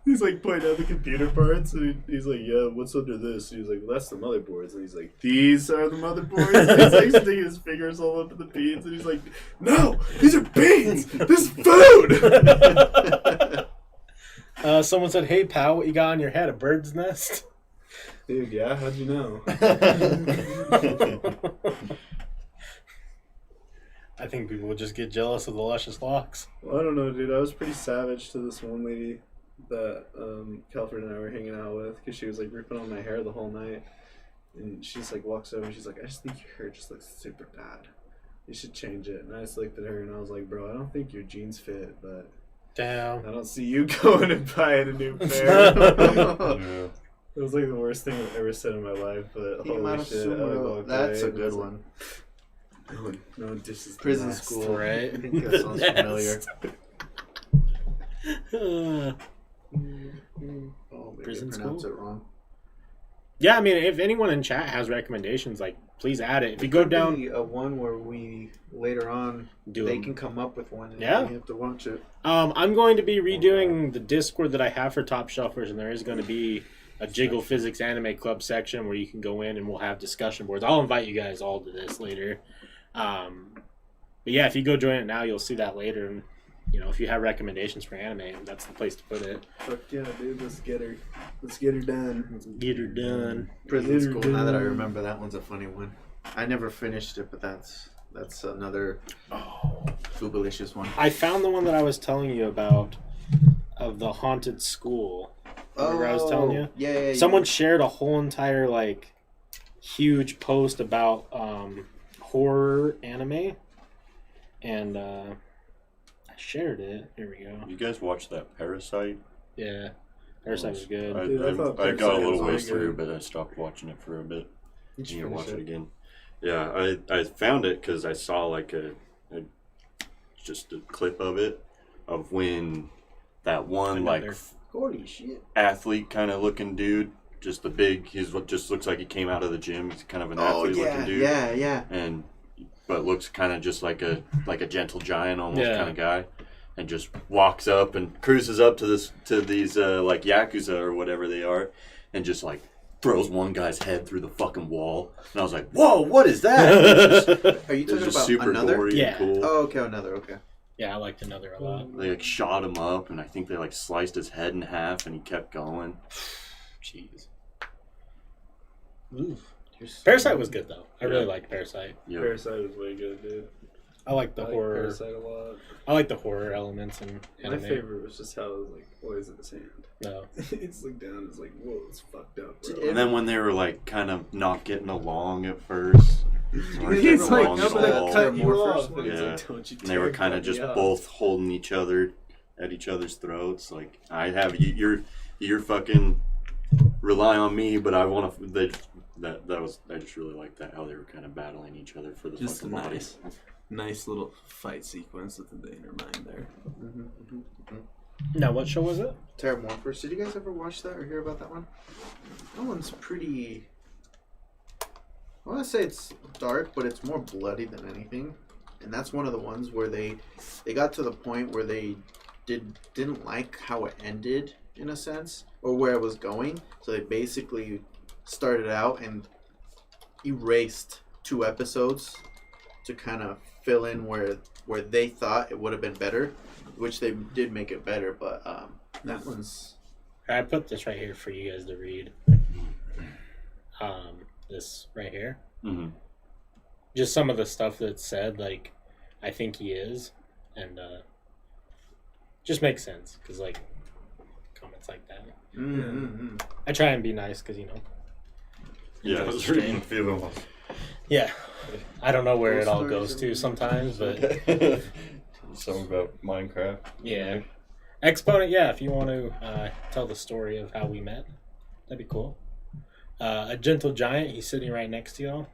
he's like pointing out the computer parts, and he's like, yeah, what's under this? And he's like, well, that's the motherboards. And he's like, these are the motherboards? And he's like sticking his fingers all up in the beans, and he's like, no, these are beans. This is food. Someone said, "Hey pal, what you got on your head? A bird's nest?" Dude, yeah, how'd you know? I think people would just get jealous of the luscious locks. Well, I don't know, dude. I was pretty savage to this one lady that Calvert and I were hanging out with, because she was like ripping on my hair the whole night. And she's like walks over and she's like, I just think your hair just looks super bad. You should change it. And I just looked at her and I was like, bro, I don't think your jeans fit, but Damn. I don't see you going and buying a new pair. Yeah. It was like the worst thing I've ever said in my life, but holy shit. I walked That's away a and I good was like, one. No one dishes the Prison nest. school. Right? I think that sounds familiar. Oh, maybe Prison I pronounced school? it wrong. Yeah, I mean, if anyone in chat has recommendations, like, please add it. If you go down, Maybe a one where we later on do they them. can come up with one. And Yeah. we have to watch it. I'm going to be redoing the Discord that I have for Top Shelfers, and there is going to be a Jiggle Physics Anime Club section where you can go in and we'll have discussion boards. I'll invite you guys all to this later. But yeah, if you go join it now, you'll see that later. And you know, if you have recommendations for anime, that's the place to put it. Fuck yeah, dude. Let's get her. Let's get her done. Let's get her done. Prison school. Now that I remember, that one's a funny one. I never finished it, but that's another boobalicious one. I found the one that I was telling you about of the haunted school. Remember I was telling you? Yeah. Someone shared a whole entire like huge post about horror anime, and I shared it. Here we go. You guys watch that Parasite? Yeah, Parasite was good. Dude, I thought I got a Parasite little was ways really through, good. but I stopped watching it for a bit. You should Need to finish watch it it. again. Yeah, I found it because I saw like just a clip of it of when that one Another. like Holy shit. athlete kind of looking dude, just the big, he's what just looks like he came out of the gym. He's kind of an Oh athlete looking dude. yeah. And but looks kind of just like a gentle giant almost Yeah. kind of guy, and just walks up and cruises up to these like yakuza or whatever they are, and just like throws one guy's head through the fucking wall. And I was like, whoa, what is that? Are you It was talking just about super another? gory Yeah. and cool. Oh, okay, another. Okay. Yeah, I liked another a lot. They like shot him up, and I think they like sliced his head in half, and he kept going. Jeez. Parasite was good though. I really liked Parasite. Yeah. Parasite was way good, dude. I like the I like horror. Parasite a lot. I like the horror elements in anime. My favorite was just how it was like always in his hand. No. It's like down. It's like whoa, it's fucked up, bro. And then when they were like kind of not getting along at first, It's like along no, at but all. that cut you off. Yeah. It's like, don't you And they were dare kind of cut me just off. both holding each other at each other's throats. Like I have you're fucking rely on me, but I want to. That was I just really liked that how they were kind of battling each other for the Just fucking body. nice little fight sequence with the inner mind there. Now, what show was it? Terramorphers. Did you guys ever watch that or hear about that one? That one's pretty. I want to say it's dark, but it's more bloody than anything. And that's one of the ones where they got to the point where they didn't like how it ended in a sense, or where it was going. So they basically started out and erased 2 episodes to kind of fill in where they thought it would have been better, which they did make it better. But that one's. I put this right here for you guys to read. This right here. Mm-hmm. Just some of the stuff that's said, like, I think he is, and just makes sense, because, like, comments like that. Mm-hmm. I try and be nice, because, you know. Yeah, I was reading feeling. Yeah. I don't know where Ghost it all stories goes and- to sometimes, but Something about Minecraft. yeah. Exponent, yeah, if you want to tell the story of how we met, that'd be cool. A gentle giant, he's sitting right next to y'all.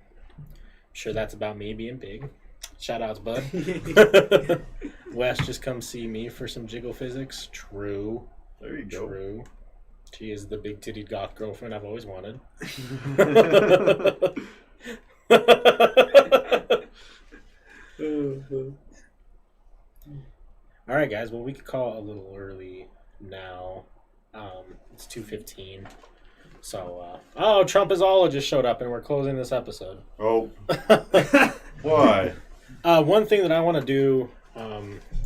Sure, that's about me being big. Shout outs, bud. Wes just come see me for some Jiggle Physics. True. There you go. True. She is the big titted goth girlfriend I've always wanted. All right, guys. Well, we could call it a little early now. It's 2:15. So, Trump is all just showed up, and we're closing this episode. Oh, why? One thing that I want to do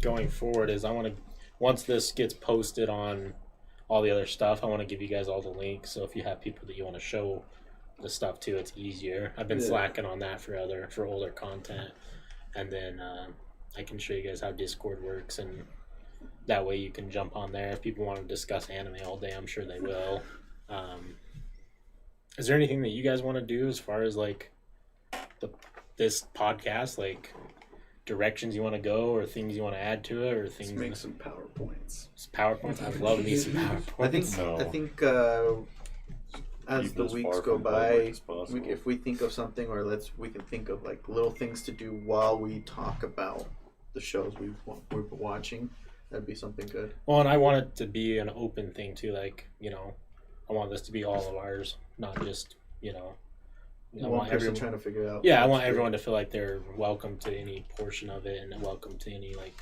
going forward is I want to, once this gets posted on all the other stuff, I want to give you guys all the links. So if you have people that you want to show the stuff to, it's easier. I've been slacking on that for older content, and then I can show you guys how Discord works, and that way you can jump on there if people want to discuss anime all day. I'm sure they will. Is there anything that you guys want to do as far as like this podcast, like directions you want to go, or things you want to add to it, or things? Let's make some PowerPoints. PowerPoints. I love me some PowerPoints. I think as Keep the as weeks far go from homework by, as possible. if we think of something, or we can think of like little things to do while we talk about the shows we've been watching. That'd be something good. Well, and I want it to be an open thing too. Like, you know, I want this to be all of ours, not just, you know. I One want person everyone trying to figure out. Yeah, I what's want good. everyone to feel like they're welcome to any portion of it, and welcome to any, like,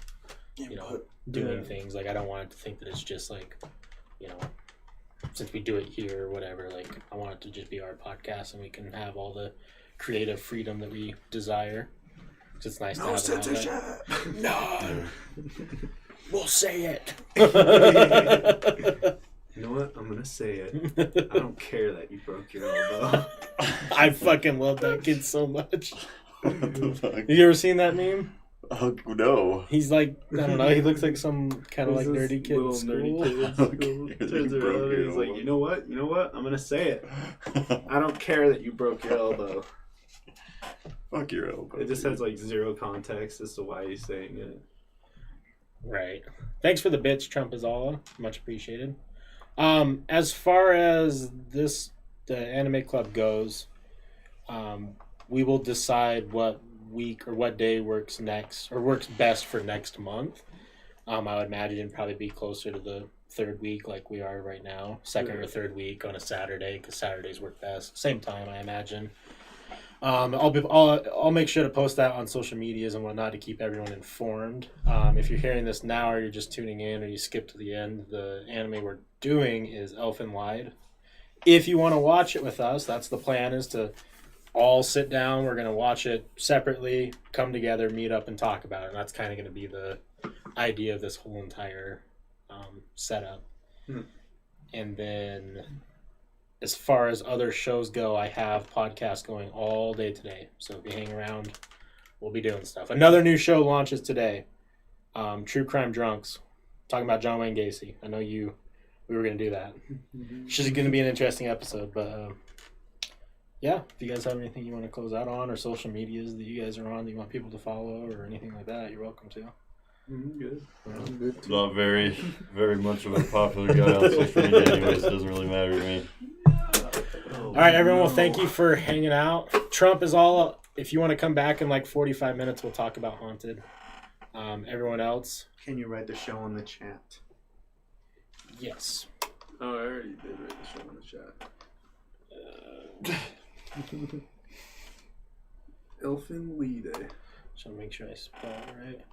you know, doing things. Like, I don't want it to think that it's just like, you know, since we do it here or whatever, like, I want it to just be our podcast, and we can have all the creative freedom that we desire. 'Cause it's nice to have an outlet. No, we'll say it. You know what? I'm gonna say it. I don't care that you broke your elbow. I fucking love that kid so much. What the fuck? You ever seen that meme? Oh, no. He's like, I don't know, he looks like some kind of like There's nerdy this kid in little school. nerdy kid in school. Okay, Turns you around broke and your he's like, elbow. you know what? I'm gonna say it. I don't care that you broke your elbow. Fuck your elbow. It just has like zero context as to why he's saying it. Right. Thanks for the bits, Trump is all. Much appreciated. As far as the anime club goes, we will decide what week or what day works next, or works best for next month. I would imagine it'd probably be closer to the third week, like we are right now, second or third week on a Saturday, because Saturdays work best. Same time, I imagine. I'll make sure to post that on social medias and whatnot to keep everyone informed. If you're hearing this now, or you're just tuning in, or you skip to the end, the anime we're doing is Elfen Lied. If you want to watch it with us, that's the plan, is to all sit down. We're going to watch it separately, come together, meet up, and talk about it. And that's kind of going to be the idea of this whole entire setup. And then as far as other shows go, I have podcasts going all day today. So if you hang around, we'll be doing stuff. Another new show launches today. True Crime Drunks, talking about John Wayne Gacy. I know we were going to do that. It's just going to be an interesting episode. But yeah, if you guys have anything you want to close out on, or social medias that you guys are on that you want people to follow or anything like that, you're welcome to. Good. I'm good too. Not very, very much of a popular guy on social media anyways. It doesn't really matter to me. All right, everyone. Well, thank you for hanging out. Trump is all. If you want to come back in like 45 minutes, we'll talk about Haunted. Everyone else, Can you write the show in the chat? yes. Oh, I already did write the show in the chat. Elfin Lee Day. So make sure I spell it right.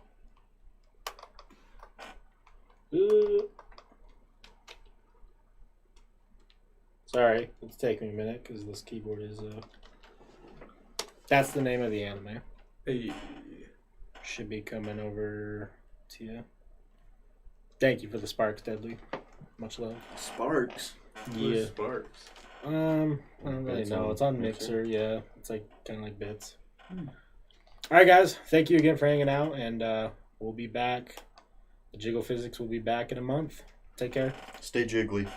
Sorry, it's taking me a minute because this keyboard is. That's the name of the anime. Hey. Should be coming over to you. Thank you for the sparks, Deadly. Much love. Sparks. Yeah. Sparks. I don't really Bits know. on It's on Mixer? Mixer. Yeah, it's like kind of like bits. All right, guys. Thank you again for hanging out, and we'll be back. The Jiggle Physics will be back in a month. Take care. Stay jiggly.